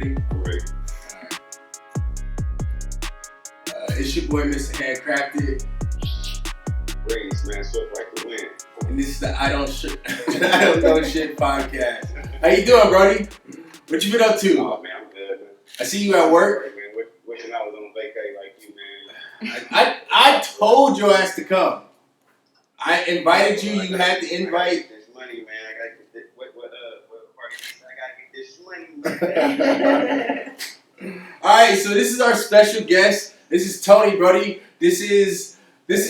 ready? I'm ready. Alright. It's your boy, Mr. HandCrafted. Rain smash up like the wind. And this is the I Don't Know Shit podcast. How you doing, Brody? What you been up to? Oh man, I'm good, man. I see you at work. Man. Wishing I was on vacay like you, man. I told your ass to come. I invited you. You had the invite. I gotta get this money, man. I gotta get this. What party? I gotta get this money. Alright, so this is our special guest. This is Toni, Brody. This is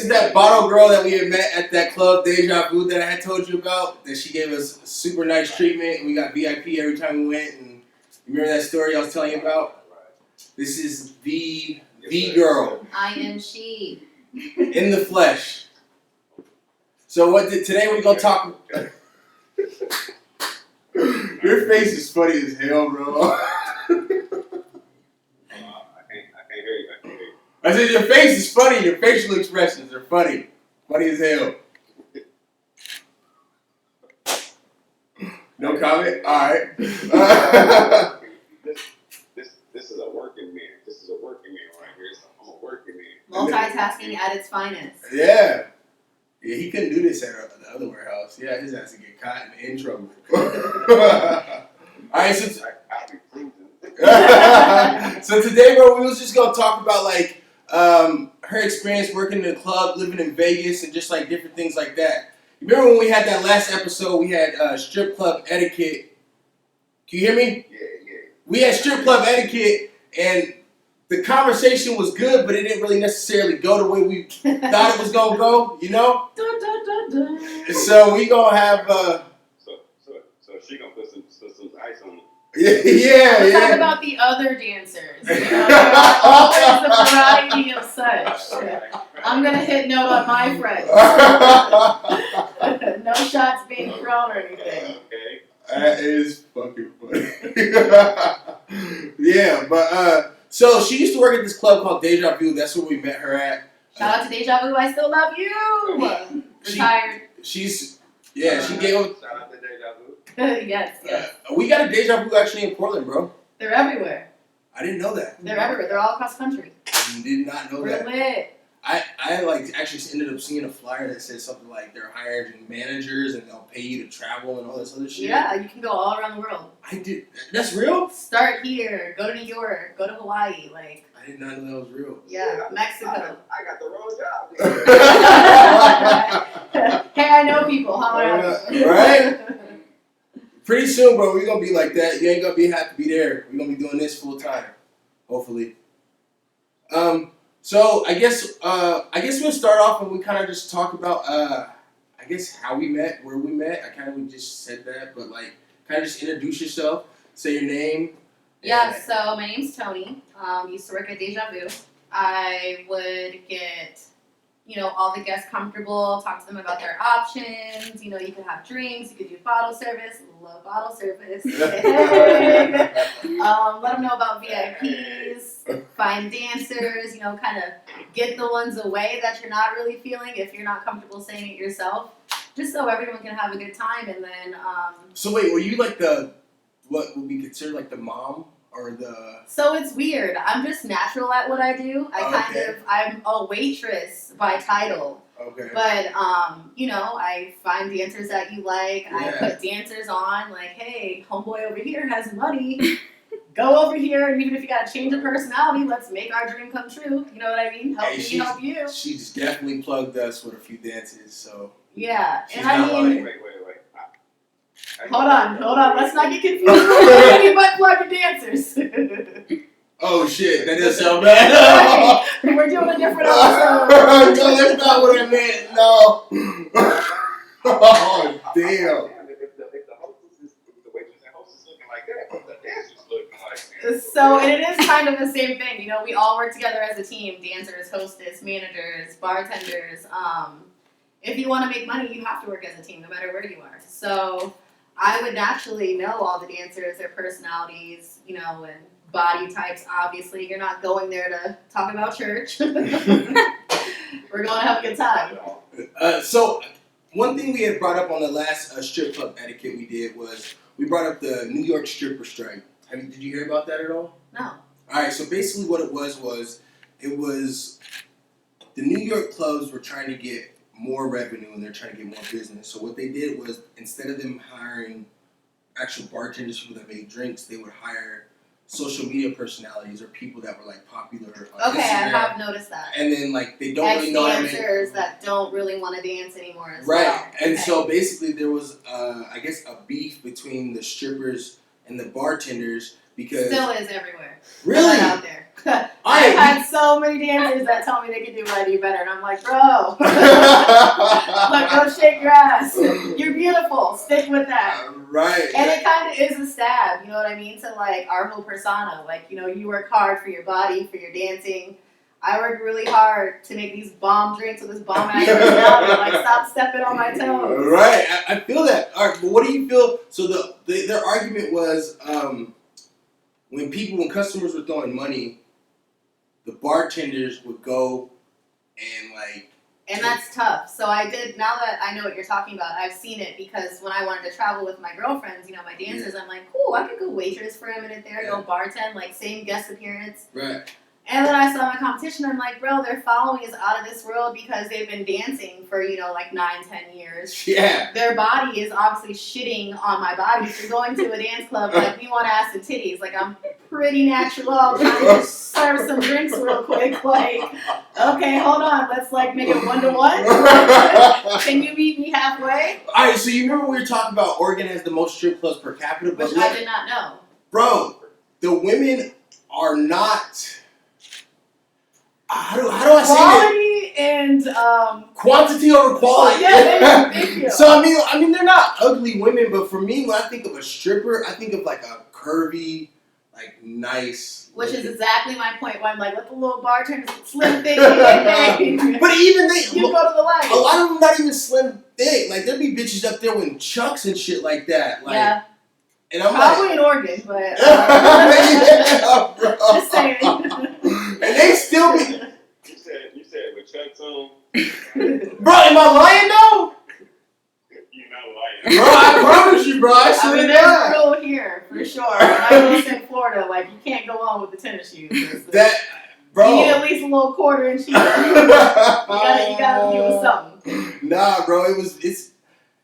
that bottle girl that we had met at that club, Déjà Vu, that I had told you about. That she gave us super nice treatment. We got VIP every time we went. And you remember that story I was telling you about? This is the girl. I am she. In the flesh. So today we're gonna talk. Your face is funny as hell, bro. I can't hear you. I said your face is funny. Your facial expressions are funny. Funny as hell. No comment? Alright. This is a working man. This is a working man right here. So I'm a working man. Multitasking at its finest. Yeah. Yeah, he couldn't do this at the other warehouse. Yeah, his ass would get caught and in trouble. Alright, so I'll be cruising. so today, bro, we was just gonna talk about like her experience working in the club, living in Vegas, and just like different things like that. You remember when we had that last episode? We had strip club etiquette. Can you hear me? Yeah. We had strip club etiquette, and the conversation was good, but it didn't really necessarily go the way we thought it was gonna go. You know? So we gonna have. So she gonna put some ice on it. Yeah. Let's talk about the other dancers. You know, there are always a variety of such. I'm gonna hit note on my friends. No shots being thrown or anything. Okay. That is fucking funny. Yeah, but so she used to work at this club called Déjà Vu. That's where we met her at. Shout out to Déjà Vu. I still love you. Retired. She gave us. Shout out to Déjà Vu. Yes. We got a Déjà Vu actually in Portland, bro. They're everywhere. I didn't know that. They're everywhere. They're all across the country. I did not know We're that. lit. I like actually ended up seeing a flyer that said something like they're hiring managers and they'll pay you to travel and all this other shit. Yeah, you can go all around the world. I did. That's real? Start here. Go to New York. Go to Hawaii. Like. I did not know that was real. Yeah, Mexico. I got the wrong job. Hey, I know people. How Right? Pretty soon, bro, we're gonna be like that. You ain't gonna have to be there. We're gonna be doing this full time, hopefully. So I guess we'll start off and we kind of just talk about I guess how we met, where we met. I kind of just said that, but like kind of just introduce yourself, say your name. Yeah. So my name's Toni. Used to work at Déjà Vu. I would get, all the guests comfortable, talk to them about their options. You could have drinks, you could do bottle service. Love bottle service. Let them know about VIPs, find dancers, kind of get the ones away that you're not really feeling if you're not comfortable saying it yourself, just so everyone can have a good time. And then So wait, were you like what would be considered like the mom or the? So it's weird. I'm just natural at what I do. I'm a waitress by title. Okay. But, I find dancers that you like. Yeah. I put dancers on, like, hey, homeboy over here has money. Go over here, and even if you got to change of personality, let's make our dream come true. You know what I mean? Help you. She's definitely plugged us with a few dances, so. Yeah. She's and I mean. Wait. Hold on. Let's not get confused. What do you mean by plug dancers? Oh shit, that does sound bad. Right. We're doing a different episode. No, that's not what I meant. No. Oh damn. If the waitress and hostess looking like that, the dancers looking like that. So, and it is kind of the same thing. We all work together as a team: dancers, hostess, managers, bartenders. If you want to make money, you have to work as a team, no matter where you are. So, I would naturally know all the dancers, their personalities, and body types. Obviously, you're not going there to talk about church. We're going to have a good time. So one thing we had brought up on the last strip club etiquette we did was we brought up the New York stripper strike. Did you hear about that at all? No. All right, so basically what it was the New York clubs were trying to get more revenue and they're trying to get more business. So what they did was instead of them hiring actual bartenders, people that made drinks, they would hire social media personalities or people that were like popular on Okay, I Instagram. have noticed that. And then like they don't really know how to make dancers that don't really want to dance anymore as right. well. And Okay. so basically there was I guess a beef between the strippers and the bartenders because Still is everywhere. really Out there. I I've had so many dancers that tell me they can do what I do better, and I'm like, bro, look, go shake your ass. You're beautiful. Stick with that. right. And it kind of is a stab, you know what I mean, to like our whole persona. Like, you know, you work hard for your body, for your dancing. I work really hard to make these bomb drinks with this bomb ass personality. Like, stop stepping on my toes. Right, I feel that. All right, but what do you feel? So their argument was when customers were throwing money, the bartenders would go and like. And that's tough. So I did, now that I know what you're talking about, I've seen it because when I wanted to travel with my girlfriends, you know, my dancers, I'm like, cool, I could go waitress for a minute there, go bartend, like same guest appearance. Right. And then I saw my competition, I'm like, bro, their following is out of this world because they've been dancing for, you know, like 9-10 years. Yeah. Their body is obviously shitting on my body. If you're going to a dance club, like, we want ass and titties. Like, I'm pretty natural. I'm trying to just serve some drinks real quick. Like, okay, hold on. Let's, like, make it 1-to-1. Can you meet me halfway? All right, so you remember we were talking about Oregon has the most strip clubs per capita? Which I did not know. Bro, the women are not... How do I say Quality and quantity over quality. Yeah, thank you. So I mean, they're not ugly women, but for me, when I think of a stripper, I think of like a curvy, like nice. Which is exactly my point. Where I'm like, let the little bartenders slim thick. But even they, you go to the light. a lot of them not even slim thick. Like there be bitches up there with chucks and shit like that. Like, yeah. And I'm probably like, in Oregon, but yeah, bro. just saying. And they still be. You said with chucks on. Bro, am I lying though? You're not lying. Bro, I promise you, bro. I I swear mean, to there's God. a rule here for sure. When I was in Florida, like you can't go on with the tennis shoes. That, bro. You need at least a little quarter inch heel. You gotta give us something. Nah, bro.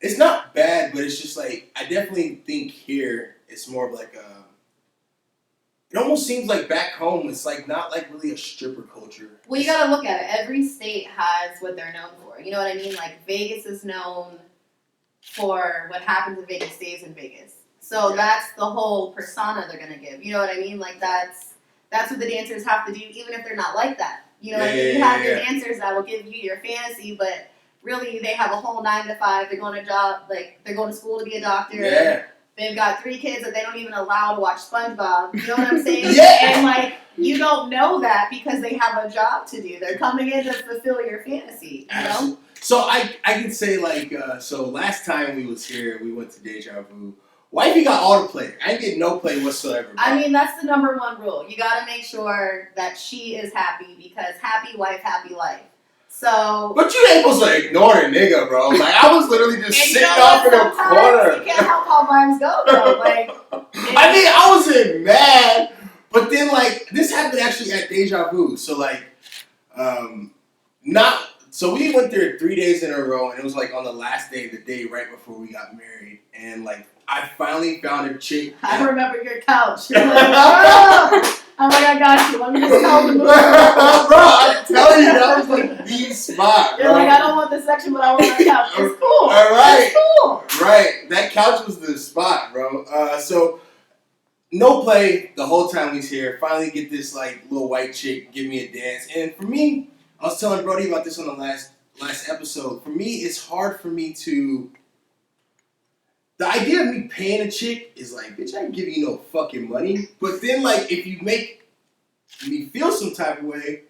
It's not bad, but it's just like I definitely think here it's more of like a. It almost seems like back home it's like not like really a stripper culture. Well, you gotta look at it. Every state has what they're known for. You know what I mean? Like Vegas is known for what happens in Vegas stays in Vegas. So that's the whole persona they're gonna give. You know what I mean? Like that's what the dancers have to do, even if they're not like that. You know what I mean? You have your dancers that will give you your fantasy, but really they have a whole 9 to 5. They're going to job, like they're going to school to be a doctor. Yeah. They've got 3 kids that they don't even allow to watch SpongeBob. You know what I'm saying? Yeah. And like you don't know that because they have a job to do. They're coming in to fulfill your fantasy. You know? So I can say like so last time we was here we went to Déjà Vu. Wifey got all the play. I ain't getting no play whatsoever. Bro. I mean that's the number 1 rule. You got to make sure that she is happy because happy wife, happy life. So. But you ain't supposed to ignore the nigga, bro. Like I was literally just sitting off in a corner. You can't help how vibes go though. Like. I mean, I wasn't mad, but then like this happened actually at Déjà Vu. So like, so we went there 3 days in a row, and it was like on the last day, the day right before we got married, and like I finally found a chick. I remember your couch. You're like, oh! I'm like, I got you. Let me just tell the movie. Bro, I'm telling you, that was like the spot, bro. You're like, I don't want this section, but I want my couch. It's cool. All right. It's cool. Right. That couch was the spot, bro. So, no play the whole time he's here. Finally get this, like, little white chick give me a dance. And for me, I was telling Brody about this on the last episode. For me, it's hard for me to... The idea of me paying a chick is like, bitch, I ain't giving you no fucking money. But then, like, if you make me feel some type of way,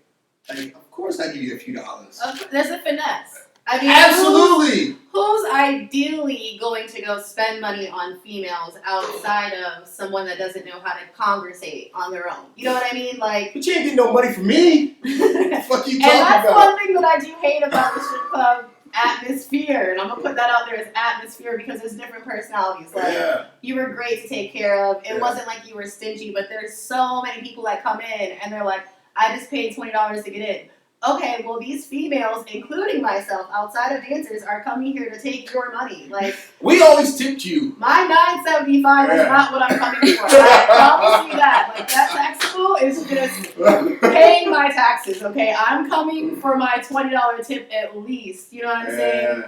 like, of course I give you a few dollars. There's a finesse. I mean, absolutely. Who's ideally going to go spend money on females outside of someone that doesn't know how to conversate on their own? You know what I mean? Like, but you ain't getting no money from me. What the fuck you talking and that's about? one thing that I do hate about the strip club atmosphere, and I'm gonna put that out there as atmosphere because there's different personalities. Like you were great to take care of. It wasn't like you were stingy, but there's so many people that come in and they're like, I just paid $20 to get in. Okay, well these females, including myself, outside of dancers, are coming here to take your money. Like we always tipped you. My $9.75 is not what I'm coming for. I promise you that. Like that taxable is just paying my taxes. Okay, I'm coming for my $20 tip at least. You know what I'm saying?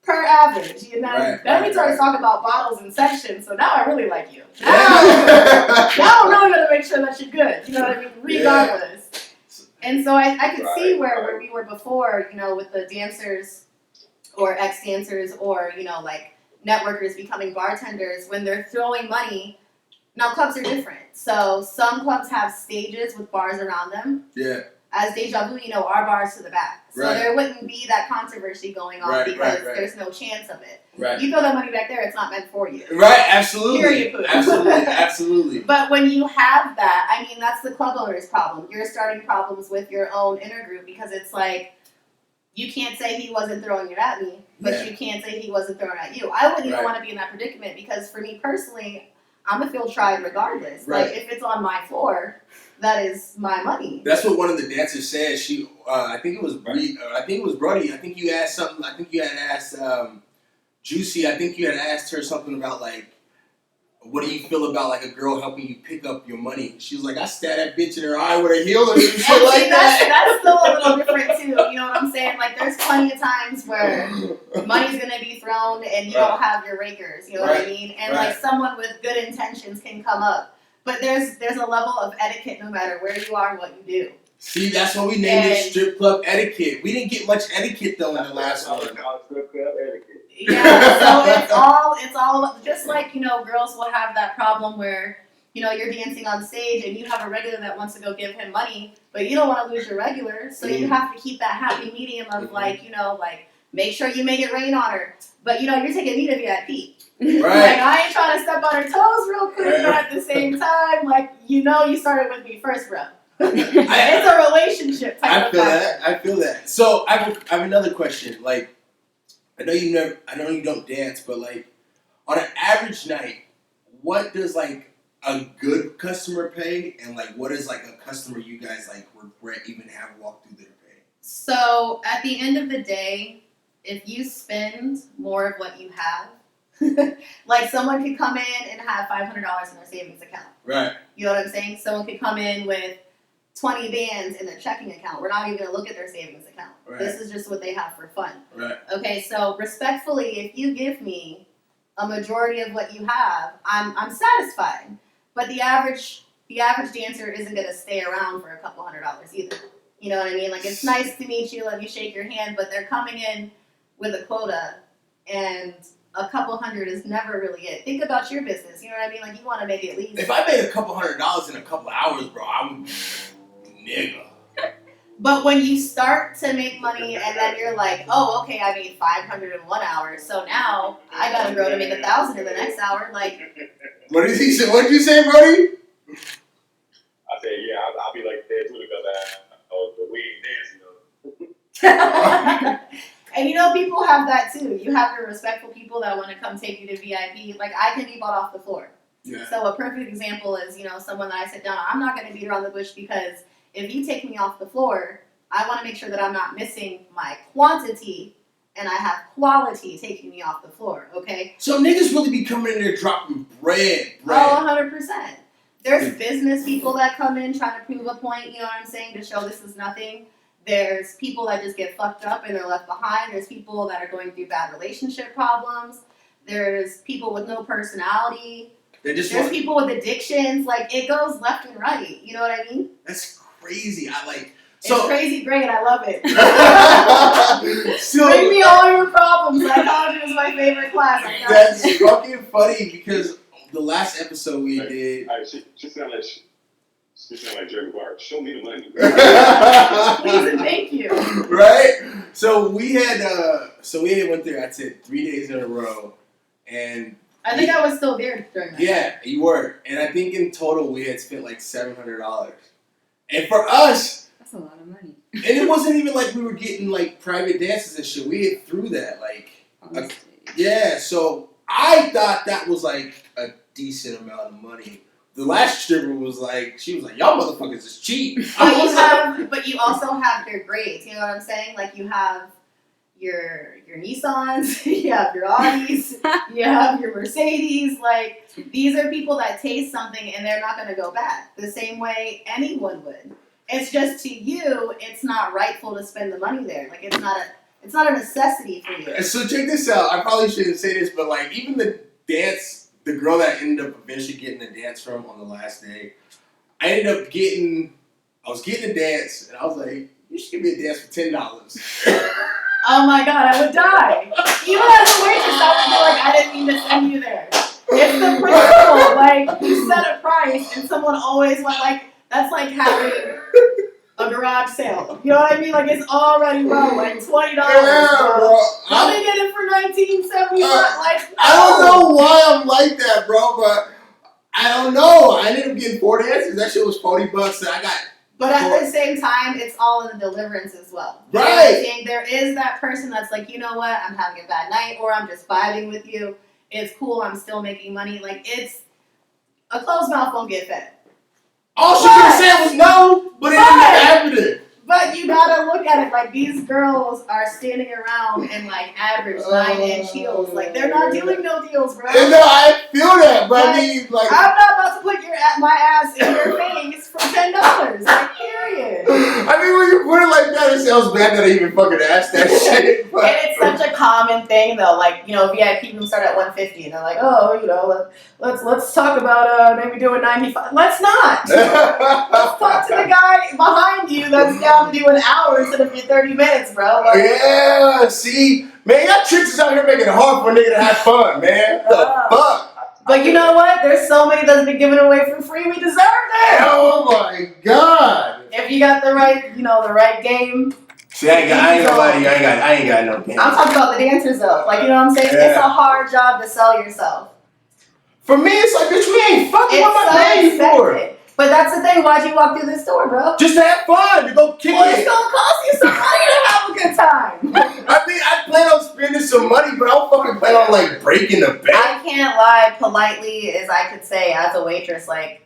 Per average. You know. Then we started talking about bottles and sections. So now I really like you. Now I'm really gonna make sure that you're good. You know what I mean? Regardless. And so I could see where we were before, you know, with the dancers or ex-dancers or, you know, like networkers becoming bartenders when they're throwing money. Now, clubs are different. So some clubs have stages with bars around them. Yeah. As Déjà Vu, you know, our bar's to the back. So there wouldn't be that controversy going on because there's no chance of it. Right. You throw that money back there, it's not meant for you. Right, absolutely. Period. Absolutely. But when you have that, I mean, that's the club owner's problem. You're starting problems with your own inner group because it's like, you can't say he wasn't throwing it at me, but you can't say he wasn't throwing it at you. I wouldn't even want to be in that predicament because for me personally, I'm going to feel tried regardless. Right. Like, if it's on my floor, that is my money. That's what one of the dancers said. She, I think it was Brody. I think you asked something. I think you had asked Juicy. I think you had asked her something about like, what do you feel about like a girl helping you pick up your money? She was like, I stabbed that bitch in her eye with a heel or some shit like that. That's still a little different too. You know what I'm saying? Like, there's plenty of times where money's gonna be thrown and you don't have your rakers. You know what I mean? And like someone with good intentions can come up. But there's a level of etiquette no matter where you are and what you do. See, that's why we named it strip club etiquette. We didn't get much etiquette though in the last one. Strip club etiquette. Yeah, so it's all just like, you know, girls will have that problem where, you know, you're dancing on stage and you have a regular that wants to go give him money, but you don't want to lose your regular, so you have to keep that happy medium of like, you know, like make sure you make it rain on her, but you know, you're taking me to VIP. Right. Like, I ain't trying to step on her toes real quick, but at the same time, like, you know, you started with me first, bro. It's a relationship type of thing. I feel that. So I have another question. Like, I know you don't dance, but like, on an average night, what does like a good customer pay, and like what is like a customer you guys like regret even have walked through their pay? So at the end of the day, if you spend more of what you have, like someone could come in and have $500 in their savings account. Right. You know what I'm saying? Someone could come in with 20 bands in their checking account. We're not even going to look at their savings account. Right. This is just what they have for fun. Right. Okay, so respectfully, if you give me a majority of what you have, I'm satisfied. But the average dancer isn't going to stay around for a couple $100 either. You know what I mean? Like, it's nice to meet you, let me shake your hand, but they're coming in with a quota, and a couple $100 is never really it. Think about your business. You know what I mean? Like, you want to make it at least. If I made a couple $100 in a couple hours, bro, I would nigga. But when you start to make money and then you're like, oh, okay, I made $500 in 1 hour, so now I gotta grow to make $1,000 in the next hour. Like, what did he say? What did you say, Brody? I said, yeah, I'll be like that too because we ain't dancing though. And you know, people have that too. You have your respectful people that want to come take you to VIP. Like, I can be bought off the floor. Yeah. So a perfect example is, you know, someone that I sit down, I'm not going to beat around the bush because if you take me off the floor, I want to make sure that I'm not missing my quantity and I have quality taking me off the floor, okay? So niggas really be coming in there dropping bread. Oh, 100%. There's business people that come in trying to prove a point, you know what I'm saying, to show this is nothing. There's people that just get fucked up and they're left behind. There's people that are going through bad relationship problems. There's people with no personality. There's people with addictions. Like, it goes left and right. You know what I mean? That's crazy. It's crazy great. I love it. Bring me all your problems. Psychology is my favorite class. That's fucking funny because the last episode we did. She sounded like Jeremy Clark. Show me the money. Please and thank you. Right? So we had went there, I'd say 3 days in a row. And I think I was still there during that. Yeah, you were. And I think in total we had spent like $700. And for us, that's a lot of money. And it wasn't even like we were getting like private dances and shit. We had threw that yeah. So I thought that was like a decent amount of money. The last stripper was like, she was like, y'all motherfuckers is cheap. But you also have your grades. You know what I'm saying? Like you have your Nissans, you have your Audis, you have your Mercedes. Like these are people that taste something and they're not going to go back the same way anyone would. It's just to you, it's not rightful to spend the money there. Like it's not a necessity for you. So check this out. I probably shouldn't say this, but like even the dance, the girl that ended up eventually getting the dance from on the last day, I was getting a dance and I was like, you should give me a dance for $10. Oh my God, I would die. Even as a waitress, I would be like, I didn't mean to send you there. It's the principle. Like, you set a price and someone always went like, that's like having a garage sale. You know what I mean? Like, it's already low, like $20. Yeah, bro. How they get it for $19.75? Like, I don't know why I'm like that, bro, but I don't know. I ended up getting 4 dances. That shit was $40 and I got. But at the same time, it's all in the deliverance as well. Right. You know what I'm saying? There is that person that's like, you know what? I'm having a bad night, or I'm just vibing with you. It's cool. I'm still making money. Like, it's a closed mouth won't get fed. All she could have said was no, but it ended up happening. But you gotta look at it like these girls are standing around in like average 9-inch heels. Like they're not doing no deals, bro. No, I feel that, but like, I mean, like I'm not about to put my ass in your face for $10. Like period. I mean, when you put it like that, it sounds bad that I even fucking asked that shit. But. And it's such a common thing though. Like VIP rooms start at $150, and they're like, oh, let's talk about maybe doing $95. Let's not. Let's talk to the guy behind you that's down to do an hour instead of your 30 minutes, bro. Like, yeah, see, man, y'all chicks is out here making it hard for a nigga to have fun, man. What the fuck? But you know what? There's so many that's been given away for free. We deserve that. Oh my God. If you got the right game. See, I ain't gonna lie to you. I ain't got no game. I'm talking about the dancers though. Like, you know what I'm saying? Yeah. It's a hard job to sell yourself. For me, it's like, bitch, we ain't fucking what am I paying for? But that's the thing. Why'd you walk through this door, bro? Just to have fun, to go kick Well, it. it's gonna cost you some money to have a good time. I mean, I plan on spending some money, but I don't fucking plan on like breaking the bank. I can't lie politely as I could say as a waitress, like,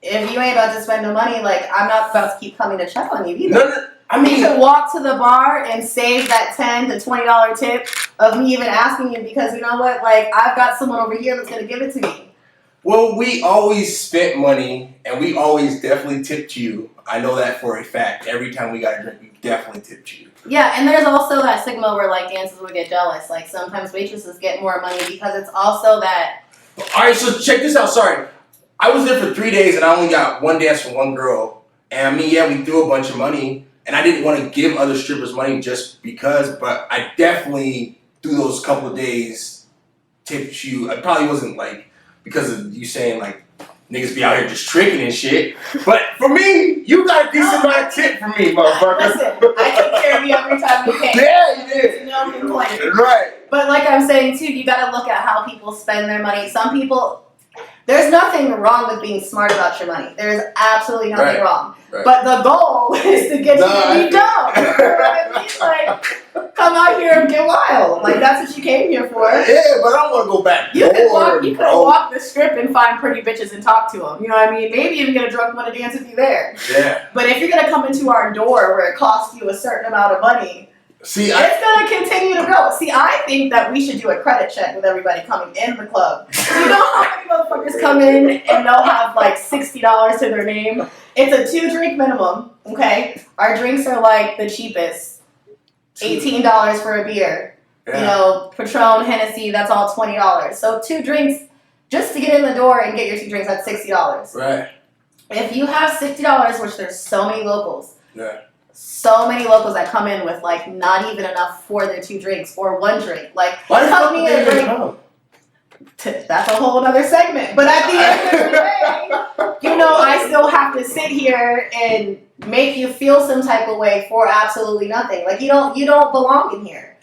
if you ain't about to spend no money, like, I'm not about to keep coming to check on you either. No, I mean, you should walk to the bar and save that $10 to $20 tip of me even asking you because you know what? Like, I've got someone over here that's gonna give it to me. well, we always spent money, and we always definitely tipped you. I know that for a fact. Every time we got a drink, we definitely tipped you. Yeah, and there's also that stigma where, like, dancers would get jealous. Like, sometimes waitresses get more money because it's also that... All right, so check this out. Sorry. I was there for 3 days, and I only got one dance from one girl. And, I mean, yeah, we threw a bunch of money, and I didn't want to give other strippers money just because, but I definitely, through those couple of days, tipped you. I probably wasn't, like... because of you saying, like, niggas be out here just tricking and shit. But for me, you got a decent amount of tip for me, motherfucker. Listen, I took care of you every time you came. Yeah, you did. No complaint. Right. But like I'm saying, too, you got to look at how people spend their money. Some people... There's nothing wrong with being smart about your money. There's absolutely nothing wrong. Right. But the goal is to get you to be dumb. You know what I mean? Like, come out here and get wild. Like, that's what you came here for. Yeah, but I don't want to go back. You could walk the strip and find pretty bitches and talk to them. You know what I mean? Maybe even get a drunk one to dance with you there. Yeah. But if you're going to come into our door where it costs you a certain amount of money, it's going to continue to grow. See, I think that we should do a credit check with everybody coming in the club. You know how many motherfuckers come in and they'll have like $60 to their name? It's a 2-drink minimum, okay? Our drinks are like the cheapest. $18 for a beer. Yeah. You know, Patron, Hennessy, that's all $20. So 2 drinks, just to get in the door and get your 2 drinks, that's $60. Right. If you have $60, which there's so many locals. Yeah. So many locals that come in with like not even enough for their 2 drinks or 1 drink. Like, why tell me a drink. That's a whole other segment. But at the end of the day, you know, I still have to sit here and make you feel some type of way for absolutely nothing. Like, you don't belong in here.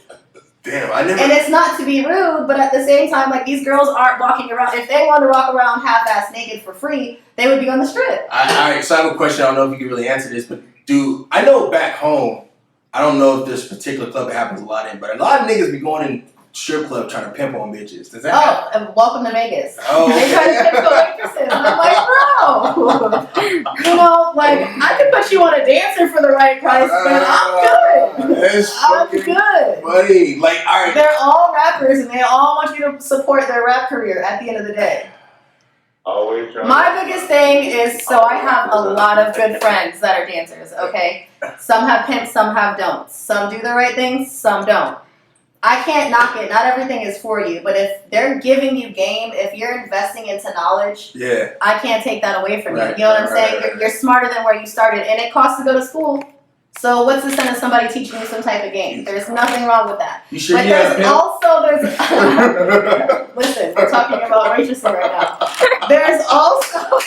Damn, I never. And it's not to be rude, but at the same time, like, these girls aren't walking around. If they wanted to walk around half-ass naked for free, they would be on the strip. All right, so I have a question. I don't know if you can really answer this, but dude, I know back home, I don't know if there's a particular club it happens a lot in, but a lot of niggas be going in strip club trying to pimp on bitches. Does that happen? And welcome to Vegas. Oh, They try to pimp the waitresses. And I'm like, bro, you know, like, I could put you on a dancer for the right price, but I'm good. I'm good. Buddy, like, all right. They're all rappers, and they all want you to support their rap career at the end of the day. Always trying. My biggest thing is, so I have a lot of good friends that are dancers, okay? Some have pimps, some have don'ts. Some do the right things, some don't. I can't knock it. Not everything is for you, but if they're giving you game, if you're investing into knowledge, Yeah. I can't take that away from you. Right, You know what I'm right, saying? right. You're smarter than where you started, and it costs to go to school. So what's the sense of somebody teaching you some type of game? There's nothing wrong with that. You sure But you have there's pimp? also listen, we're talking about waitressing right now. There's also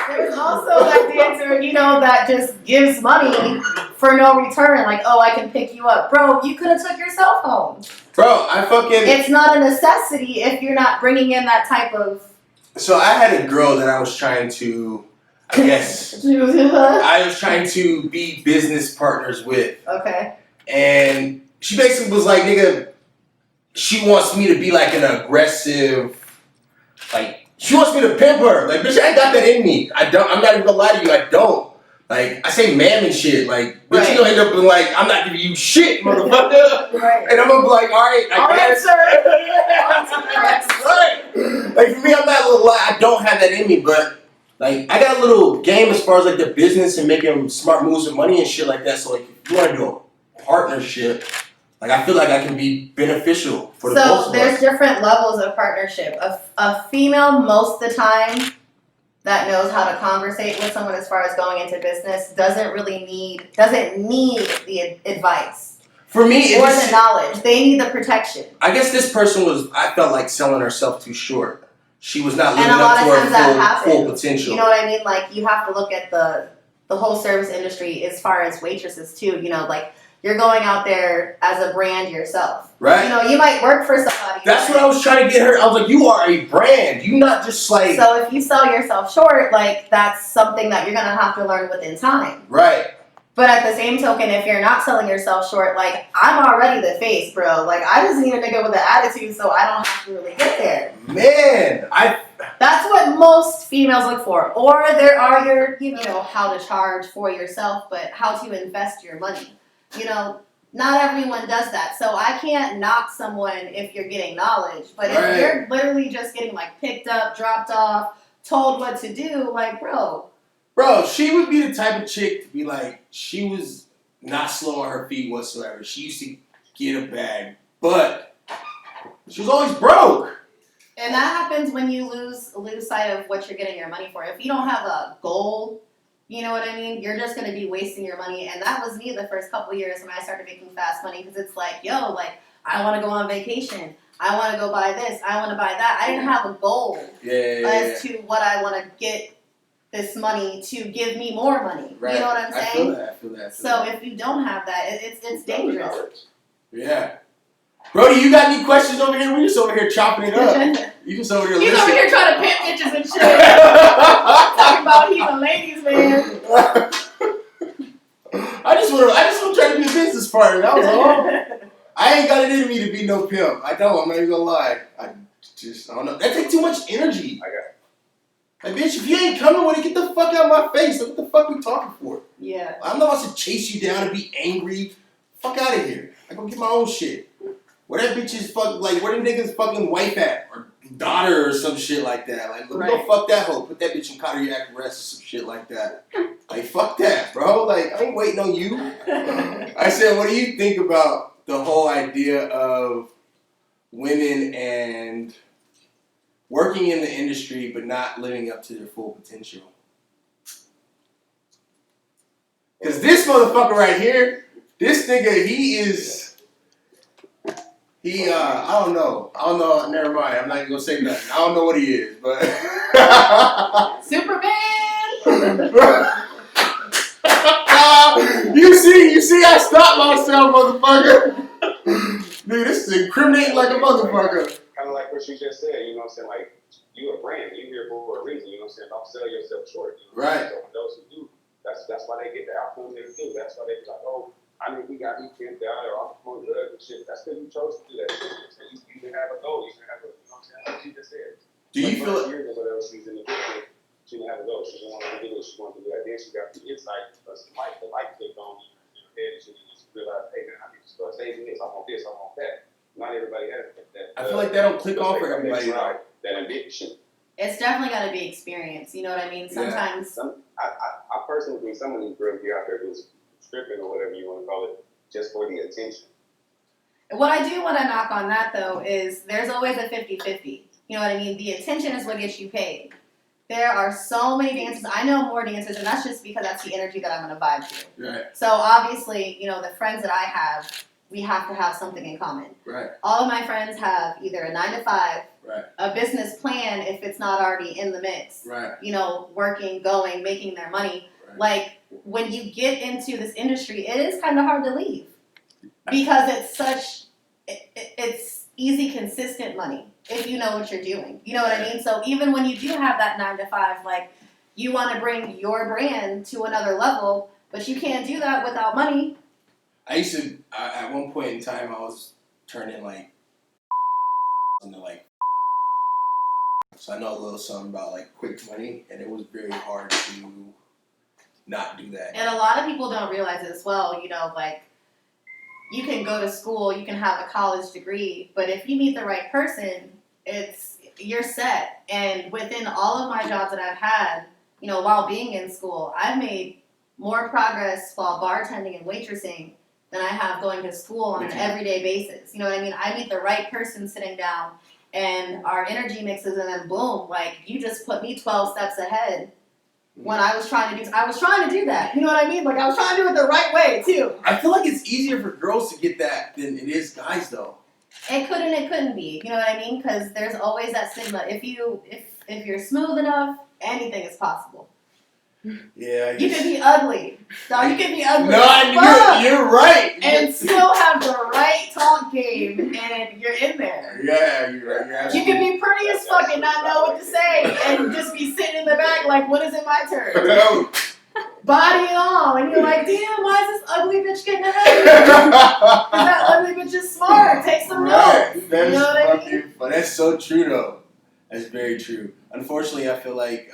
that dancer, you know, that just gives money for no return. Like, oh, I can pick you up, bro. You could have took yourself home. Bro, I fucking. It's not a necessity if you're not bringing in that type of. So I had a girl that I was trying to, I guess, I was trying to be business partners with. Okay. And she basically was like, nigga, she wants me to be like an aggressive, like, she wants me to pimp her. Like, bitch, I ain't got that in me. I'm not even gonna lie to you, I don't. Like, I say ma'am and shit. Like, bitch, Right. you gonna end up being like, I'm not giving you shit, motherfucker. Right. And I'm gonna be like, all right, All right, guess. sir. Right. Like, for me, I'm not gonna lie, I don't have that in me, but like, I got a little game as far as like the business and making smart moves with money and shit like that. So, like, if you wanna do a partnership, like, I feel like I can be beneficial for the both of So us. there's different levels of partnership. A female, most of the time, that knows how to conversate with someone as far as going into business doesn't need the advice For me, or the knowledge. They need the protection. I guess this person was, I felt like selling herself too short. She was not living And a lot up of to times that her full happens. potential. You know what I mean? Like, you have to look at the whole service industry as far as waitresses too. You know, like, you're going out there as a brand yourself. Right? You know, you might work for somebody. That's what I was trying to get her. I was like, you are a brand. You not just like. So if you sell yourself short, like, that's something that you're gonna have to learn within time. Right. But at the same token, if you're not selling yourself short, like, I'm already the face, bro. Like, I just need a nigga with an attitude so I don't have to really get there. Man, That's what most females look for. Or there are your, you know, how to charge for yourself, but how to invest your money. You know, not everyone does that. So I can't knock someone if you're getting knowledge. But Right. if you're literally just getting, like, picked up, dropped off, told what to do, like, bro, she would be the type of chick to be like, she was not slow on her feet whatsoever. She used to get a bag, but she was always broke. and that happens when you lose sight of what you're getting your money for. If you don't have a goal, you know what I mean? You're just going to be wasting your money. And that was me the first couple years when I started making fast money, because it's like, yo, like, I want to go on vacation. I want to go buy this. I want to buy that. I didn't have a goal as to what I want to get this money to give me more money. Right. You know what I'm saying? I feel that. So if you don't have that, it's dangerous. Yeah. Brody, you got any questions over here? We're just over here chopping it up. You just over here He's listening. over here trying to pimp bitches and shit. Talking about he's a ladies man. I just want to try to be a business partner. That was all. I ain't got it in me to be no pimp. I don't. I'm not even gonna lie. I don't know. That takes too much energy. I got it. Like, bitch, if you ain't coming with it, get the fuck out of my face. Like, what the fuck we talking for? Yeah. I'm not about to chase you down and be angry. Fuck out of here. I go get my own shit. Where that bitch is fuck, like, where the nigga's fucking wife at? Or daughter or some shit like that. Like, let me go fuck that hoe. Put that bitch in cardiac arrest or some shit like that. Like, fuck that, bro. Like, I ain't waiting on you. I said, what do you think about the whole idea of women and working in the industry but not living up to their full potential? Because this motherfucker right here, this nigga, I don't know, never mind, I'm not even gonna say nothing. I don't know what he is, but. Superman! You see, I stopped myself, motherfucker. Dude, this is incriminating like a motherfucker. Kind of like what you just said, you know what I'm saying? Like, you a brand, you here for a reason, you know what I'm saying? Don't sell yourself short. You know? Right. So for those who do, That's why they get the outcome they do. That's why they be like, oh, I mean, we got these kids down there off the drugs and shit. That's because you chose to do that shit. So you can have a goal. You can have a, you know what I'm saying? Like she just said. Do you feel years or whatever she's in the business, she didn't have a goal. She didn't want to do this. She wanted to do that. Then she got the insight, the light clicked on in her head, and she just realized, hey man, I need to start saving this. I want this. I want that. Not everybody has that. I feel like that don't click on for everybody. That addiction. It's definitely got to be experience. You know what I mean? Sometimes. Yeah. I personally think some of these girls be out there just stripping or whatever you want to call it, just for the attention. What I do want to knock on that, though, is there's always a 50-50. You know what I mean? The attention is what gets you paid. There are so many dancers. I know more dancers, and that's just because that's the energy that I'm going to vibe to. Right. So, obviously, you know, the friends that I have, we have to have something in common. Right. All of my friends have either a 9 to 5, right, a business plan if it's not already in the mix. Right. You know, working, going, making their money. Right. Like, when you get into this industry, it is kind of hard to leave. Because it's easy, consistent money if you know what you're doing. You know what I mean? So even when you do have that 9 to 5, like, you want to bring your brand to another level, but you can't do that without money. I used to, at one point in time, I was turning like, into like, so I know a little something about like quick money, and it was very hard to not do that. And a lot of people don't realize it as well, you know, like, you can go to school, you can have a college degree, but if you meet the right person, you're set. And within all of my jobs that I've had, you know, while being in school, I've made more progress while bartending and waitressing than I have going to school on an everyday basis. You know what I mean? I meet the right person sitting down, and our energy mixes, and then boom, like, you just put me 12 steps ahead. When I was trying to do that. You know what I mean? Like, I was trying to do it the right way, too. I feel like it's easier for girls to get that than it is guys, though. It couldn't be. You know what I mean? Because there's always that stigma. If you're smooth enough, anything is possible. Yeah. You can be ugly. Dog, you can be ugly. No, you're right. And still have the right talk game, and you're in there. Yeah, you're right. You can be pretty as fuck and not know what to say, and just be sitting in the back like, when is it my turn? Body and all, and you're like, damn, why is this ugly bitch getting ahead of me? Because that ugly bitch is smart. Take some notes. You know what I mean? But that's so true, though. That's very true. Unfortunately, I feel like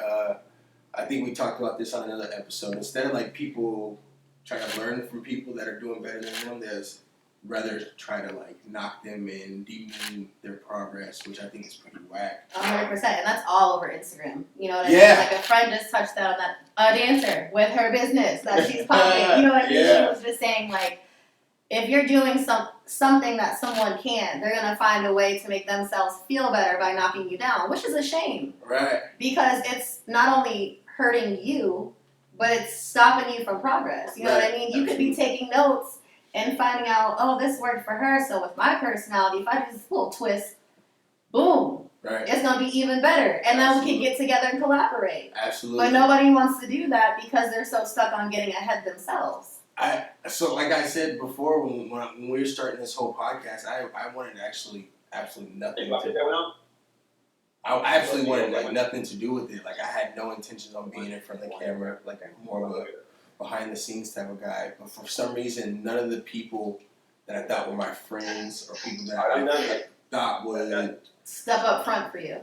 I think we talked about this on another episode. Instead of like people trying to learn from people that are doing better than them, there's rather try to like knock them and demean their progress, which I think is pretty whack. 100%, and that's all over Instagram. You know what I mean? Yeah. Like, a friend just touched on that, a dancer with her business that she's popping. You know what I mean? Yeah. She was just saying, like, if you're doing something that someone can, they're gonna find a way to make themselves feel better by knocking you down, which is a shame. Right. Because it's not only hurting you, but it's stopping you from progress. You know what I mean? You could be taking notes and finding out, oh, this worked for her, so with my personality, if I do this little twist, boom, it's going to be even better. And then we can get together and collaborate. Absolutely. But nobody wants to do that because they're so stuck on getting ahead themselves. So like I said before, when we were starting this whole podcast, I wanted actually absolutely nothing to I absolutely wanted like nothing to do with it. Like, I had no intentions on being in front of the camera. Like, I'm more of a behind the scenes type of guy. But for some reason, none of the people that I thought were my friends or people that I thought would step up front for you.